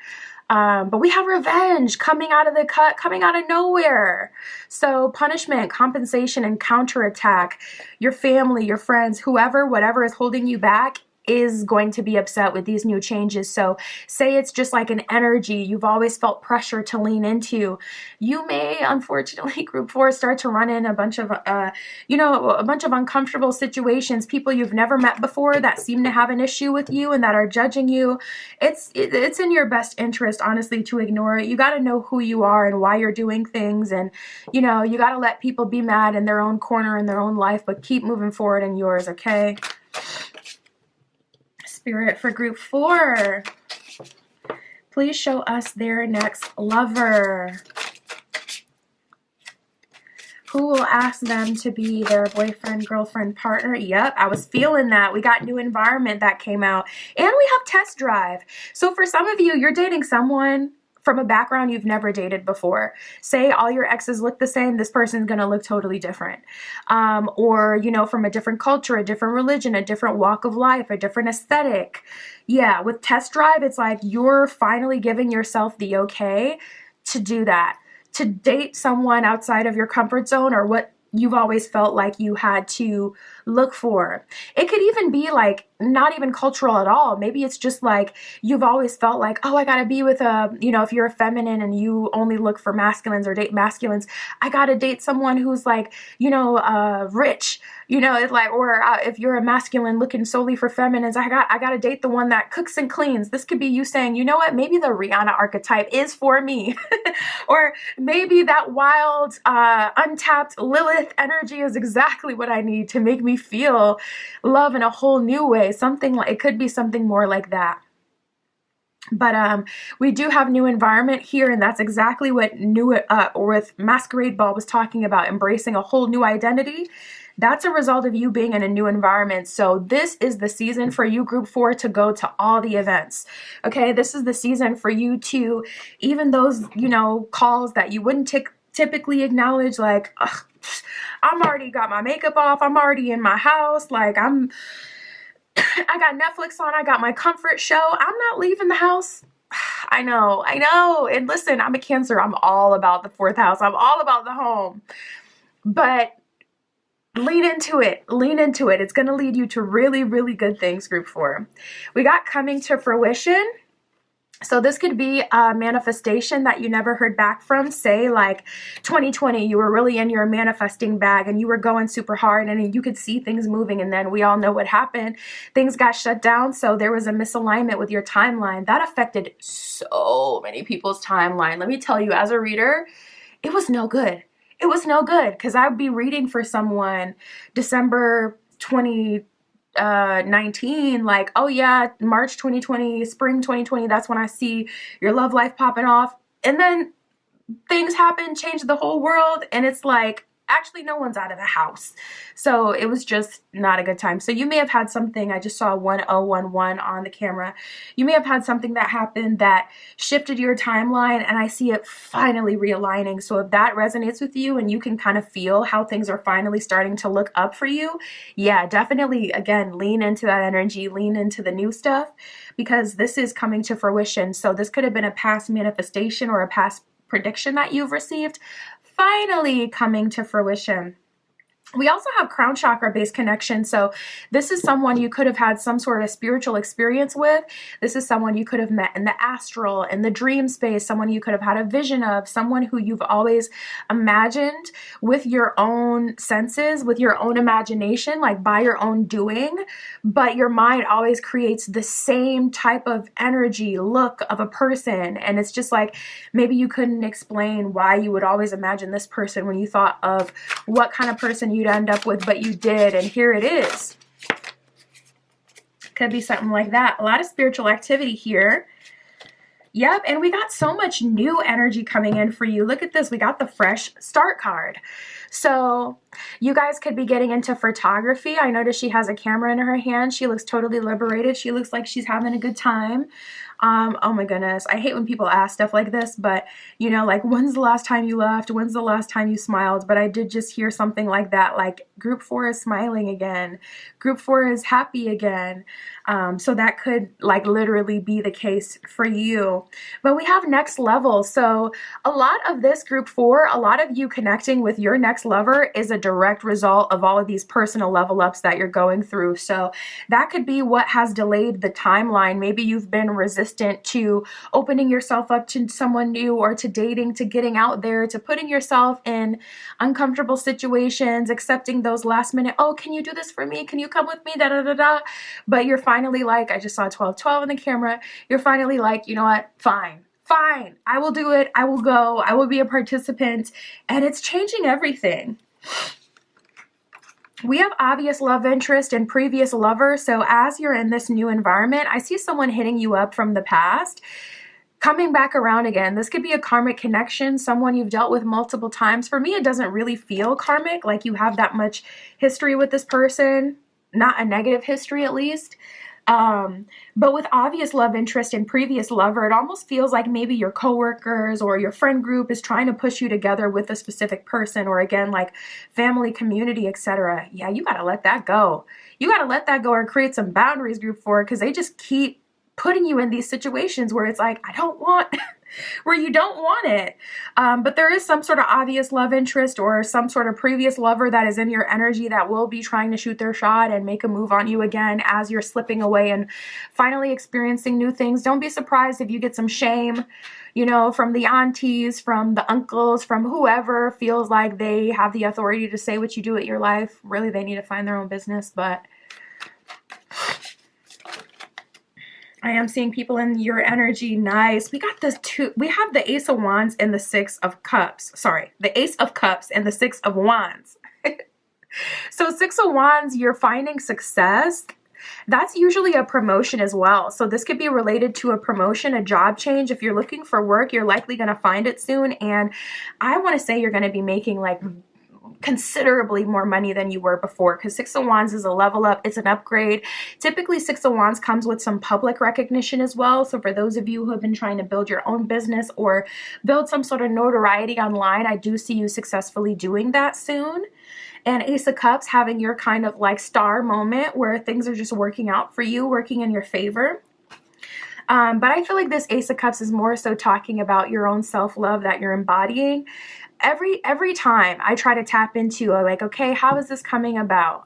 But we have revenge coming out of the cut, coming out of nowhere. So punishment, compensation, and counterattack. Your family, your friends, whoever, whatever is holding you back is going to be upset with these new changes. So say it's just like an energy you've always felt pressure to lean into. You may, unfortunately, group 4, start to run in a bunch of, a bunch of uncomfortable situations, people you've never met before that seem to have an issue with you and that are judging you. It's in your best interest, honestly, to ignore it. You got to know who you are and why you're doing things. And, you know, you got to let people be mad in their own corner in their own life, but keep moving forward in yours, okay? Spirit for group 4, please show us their next lover. Who will ask them to be their boyfriend, girlfriend, partner? Yep, I was feeling that. We got new environment that came out. And we have test drive. So for some of you, you're dating someone from a background you've never dated before. Say all your exes look the same, this person's going to look totally different. Or, you know, from a different culture, a different religion, a different walk of life, a different aesthetic. Yeah, with test drive, it's like you're finally giving yourself the okay to do that, to date someone outside of your comfort zone or what you've always felt like you had to look for. It could even be like not even cultural at all. Maybe it's just like you've always felt like, oh, I gotta be with if you're a feminine and you only look for masculines or date masculines, I gotta date someone who's like, rich, it's like, or if you're a masculine looking solely for feminines, I gotta date the one that cooks and cleans. This could be you saying, you know what, maybe the Rihanna archetype is for me. Or maybe that wild, untapped Lilith energy is exactly what I need to make me feel love in a whole new way. Something like, it could be something more like that. But we do have new environment here, and that's exactly what New It Up, or with Masquerade Ball, was talking about, embracing a whole new identity. That's a result of you being in a new environment. So this is the season for you, group 4, to go to all the events. Okay, this is the season for you to, even those, calls that you wouldn't typically acknowledge, like, ugh, I'm already got my makeup off, I'm already in my house, like I got Netflix on, I got my comfort show, I'm not leaving the house. I know. And listen, I'm a Cancer. I'm all about the 4th house. I'm all about the home. But lean into it. It's going to lead you to really, really good things, group 4. We got coming to fruition. So this could be a manifestation that you never heard back from. Say like 2020, you were really in your manifesting bag and you were going super hard and you could see things moving, and then we all know what happened. Things got shut down. So there was a misalignment with your timeline. That affected so many people's timeline. Let me tell you, as a reader, it was no good. It was no good, because I would be reading for someone December 2019, like, oh yeah, March 2020, spring 2020, that's when I see your love life popping off. And then things happen, change the whole world, and it's like, actually no one's out of the house. So it was just not a good time. So you may have had something, I just saw 1011 on the camera. You may have had something that happened that shifted your timeline, and I see it finally realigning. So if that resonates with you and you can kind of feel how things are finally starting to look up for you, yeah, definitely, again, lean into that energy, lean into the new stuff, because this is coming to fruition. So this could have been a past manifestation or a past prediction that you've received finally coming to fruition. We also have crown chakra based connection. So this is someone you could have had some sort of spiritual experience with. This is someone you could have met in the astral, in the dream space, someone you could have had a vision of, someone who you've always imagined with your own senses, with your own imagination, like by your own doing. But your mind always creates the same type of energy, look of a person. And it's just like, maybe you couldn't explain why you would always imagine this person when you thought of what kind of person you'd end up with, but you did, and here it is. Could be something like that. A lot of spiritual activity here. Yep, and we got so much new energy coming in for you. Look at this. We got the fresh start card. So you guys could be getting into photography. I noticed she has a camera in her hand. She looks totally liberated. She looks like she's having a good time. Oh my goodness. I hate when people ask stuff like this, but you know, like, when's the last time you laughed? When's the last time you smiled? But I did just hear something like that, like group 4 is smiling again. Group 4 is happy again. So that could like literally be the case for you. But we have next level. So a lot of this group 4, a lot of you connecting with your next lover is a direct result of all of these personal level ups that you're going through. So that could be what has delayed the timeline. Maybe you've been resistant to opening yourself up to someone new, or to dating, to getting out there, to putting yourself in uncomfortable situations, accepting those last minute, oh, can you do this for me? Can you come with me? Da da da da. But you're finally like, I just saw 1212 on the camera. You're finally like, you know what? Fine, I will do it. I will go. I will be a participant. And it's changing everything. We have obvious love interest and previous lover. So as you're in this new environment, I see someone hitting you up from the past, coming back around again. This could be a karmic connection, someone you've dealt with multiple times. For me, it doesn't really feel karmic, like you have that much history with this person, not a negative history at least. But with obvious love interest and previous lover, it almost feels like maybe your coworkers or your friend group is trying to push you together with a specific person, or again, like family, community, etc. Yeah, you got to let that go. You got to let that go, or create some boundaries, group 4, because they just keep putting you in these situations where it's like, I don't want, where you don't want it. But there is some sort of obvious love interest or some sort of previous lover that is in your energy that will be trying to shoot their shot and make a move on you again as you're slipping away and finally experiencing new things. Don't be surprised if you get some shame, you know, from the aunties, from the uncles, from whoever feels like they have the authority to say what you do with your life. Really, they need to find their own business, but I am seeing people in your energy. Nice. We got this two. We have the Ace of Wands and the Six of Cups. Sorry, the Ace of Cups and the Six of Wands. So Six of Wands, you're finding success. That's usually a promotion as well. So this could be related to a promotion, a job change. If you're looking for work, you're likely going to find it soon. And I want to say you're going to be making like considerably more money than you were before, because Six of Wands is a level up. It's an upgrade. Typically, Six of Wands comes with some public recognition as well. So for those of you who have been trying to build your own business or build some sort of notoriety online, I do see you successfully doing that soon. And Ace of Cups having your kind of like star moment where things are just working out for you, working in your favor. But I feel like this Ace of Cups is more so talking about your own self-love that you're embodying. Every time I try to tap into like, okay, how is this coming about?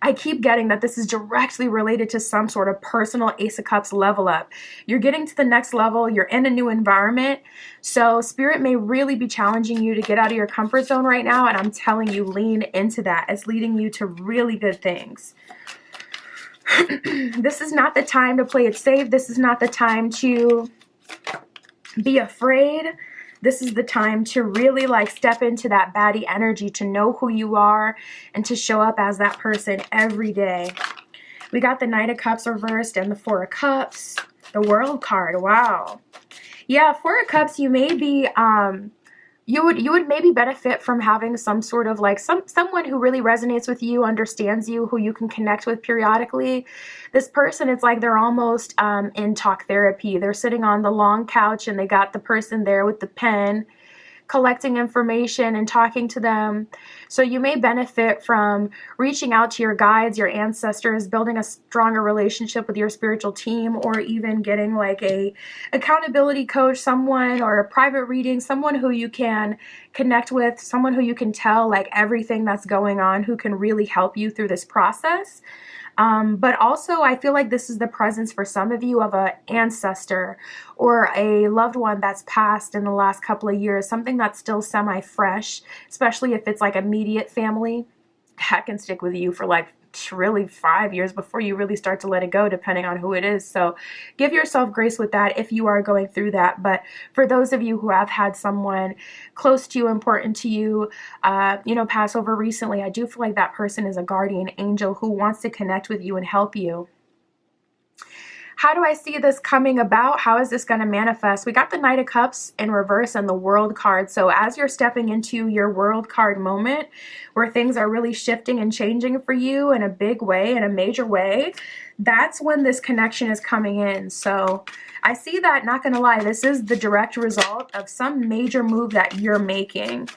I keep getting that this is directly related to some sort of personal Ace of Cups level up. You're getting to the next level. You're in a new environment. So Spirit may really be challenging you to get out of your comfort zone right now. And I'm telling you, lean into that. It's leading you to really good things. This is not the time to play it safe. This is not the time to be afraid. This is the time to really like step into that baddie energy, to know who you are and to show up as that person every day. We got the Knight of Cups reversed and the Four of Cups, the World card. Wow. Yeah, Four of Cups, you may be, you would maybe benefit from having some sort of like someone who really resonates with you, understands you, who you can connect with periodically. This person, it's like they're almost in talk therapy. They're sitting on the long couch and they got the person there with the pen, collecting information and talking to them. So you may benefit from reaching out to your guides, your ancestors, building a stronger relationship with your spiritual team, or even getting like a accountability coach, someone, or a private reading, someone who you can connect with, someone who you can tell like everything that's going on, who can really help you through this process. But also, I feel like this is the presence for some of you of an ancestor or a loved one that's passed in the last couple of years, something that's still semi-fresh, especially if it's like immediate family. That can stick with you for like really 5 years before you really start to let it go, depending on who it is. So give yourself grace with that if you are going through that. But for those of you who have had someone close to you, important to you, pass over recently, I do feel like that person is a guardian angel who wants to connect with you and help you. How do I see this coming about? How is this going to manifest? We got the Knight of Cups in reverse and the World card. So as you're stepping into your World card moment where things are really shifting and changing for you in a big way, in a major way, that's when this connection is coming in. So I see that, not going to lie, this is the direct result of some major move that you're making.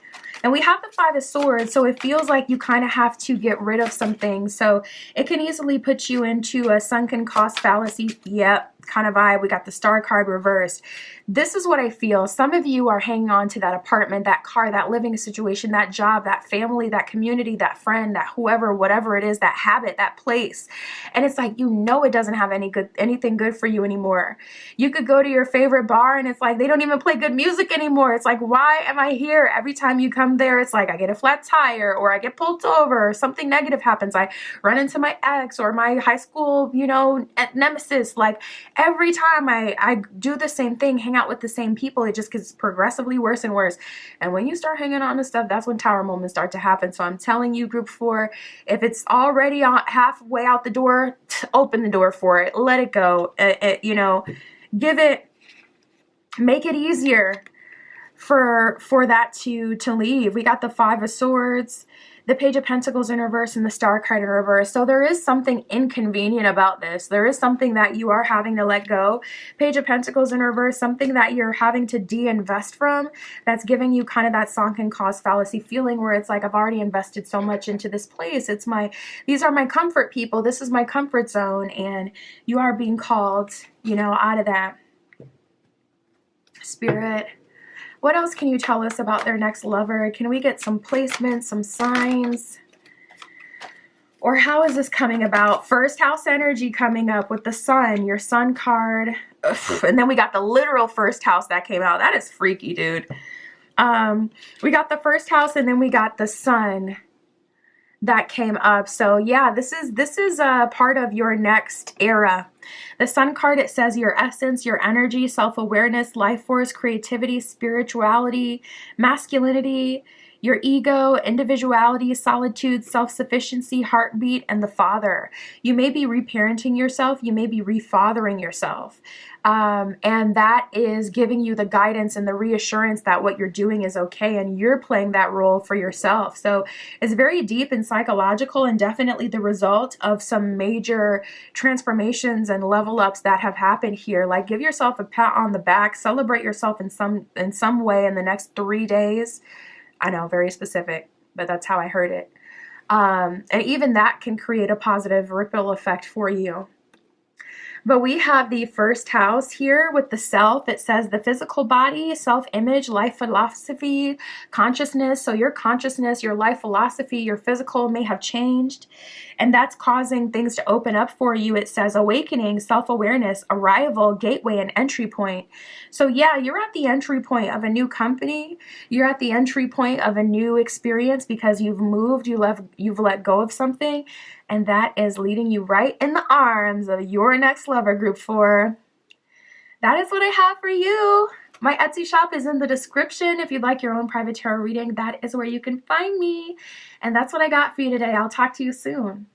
And we have the Five of Swords, so it feels like you kind of have to get rid of some things. So it can easily put you into a sunken cost fallacy, yep, kind of vibe. We got the Star card reversed. This is what I feel. Some of you are hanging on to that apartment, that car, that living situation, that job, that family, that community, that friend, that whoever, whatever it is, that habit, that place. And it's like, it doesn't have anything good for you anymore. You could go to your favorite bar and it's like, they don't even play good music anymore. It's like, why am I here? Every time you come there, it's like I get a flat tire or I get pulled over or something negative happens. I run into my ex or my high school, nemesis. Like every time I do the same thing, hang out with the same people, it just gets progressively worse and worse. And when you start hanging on to stuff, that's when tower moments start to happen. So I'm telling you, group 4, if it's already halfway out the door, open the door for it. Let it go. Make it easier for that to leave. We got the Five of Swords, the Page of Pentacles in reverse, and the Star card in reverse. So there is something inconvenient about this. There is something that you are having to let go. Page of Pentacles in reverse, something that you're having to de-invest from, that's giving you kind of that sunken cost fallacy feeling where it's like, I've already invested so much into this place. These are my comfort people. This is my comfort zone. And you are being called, out of that. Spirit, what else can you tell us about their next lover? Can we get some placements, some signs? Or how is this coming about? First house energy coming up with the Sun, your Sun card. Ugh. And then we got the literal first house that came out. That is freaky, dude. We got the first house and then we got the Sun that came up. So yeah, this is a part of your next era. The Sun card, it says your essence, your energy, self-awareness, life force, creativity, spirituality, masculinity, your ego, individuality, solitude, self-sufficiency, heartbeat, and the Father. You may be reparenting yourself. You may be refathering yourself. And that is giving you the guidance and the reassurance that what you're doing is okay and you're playing that role for yourself. So it's very deep and psychological and definitely the result of some major transformations and level ups that have happened here. Like, give yourself a pat on the back, celebrate yourself in some way in the next 3 days. I know, very specific, but that's how I heard it. And even that can create a positive ripple effect for you. But we have the first house here with the self. It says the physical body, self-image, life philosophy, consciousness. So your consciousness, your life philosophy, your physical may have changed. And that's causing things to open up for you. It says awakening, self-awareness, arrival, gateway, and entry point. So yeah, you're at the entry point of a new company. You're at the entry point of a new experience because you've moved, you've let go of something. And that is leading you right in the arms of your next lover, group 4. That is what I have for you. My Etsy shop is in the description. If you'd like your own private tarot reading, that is where you can find me. And that's what I got for you today. I'll talk to you soon.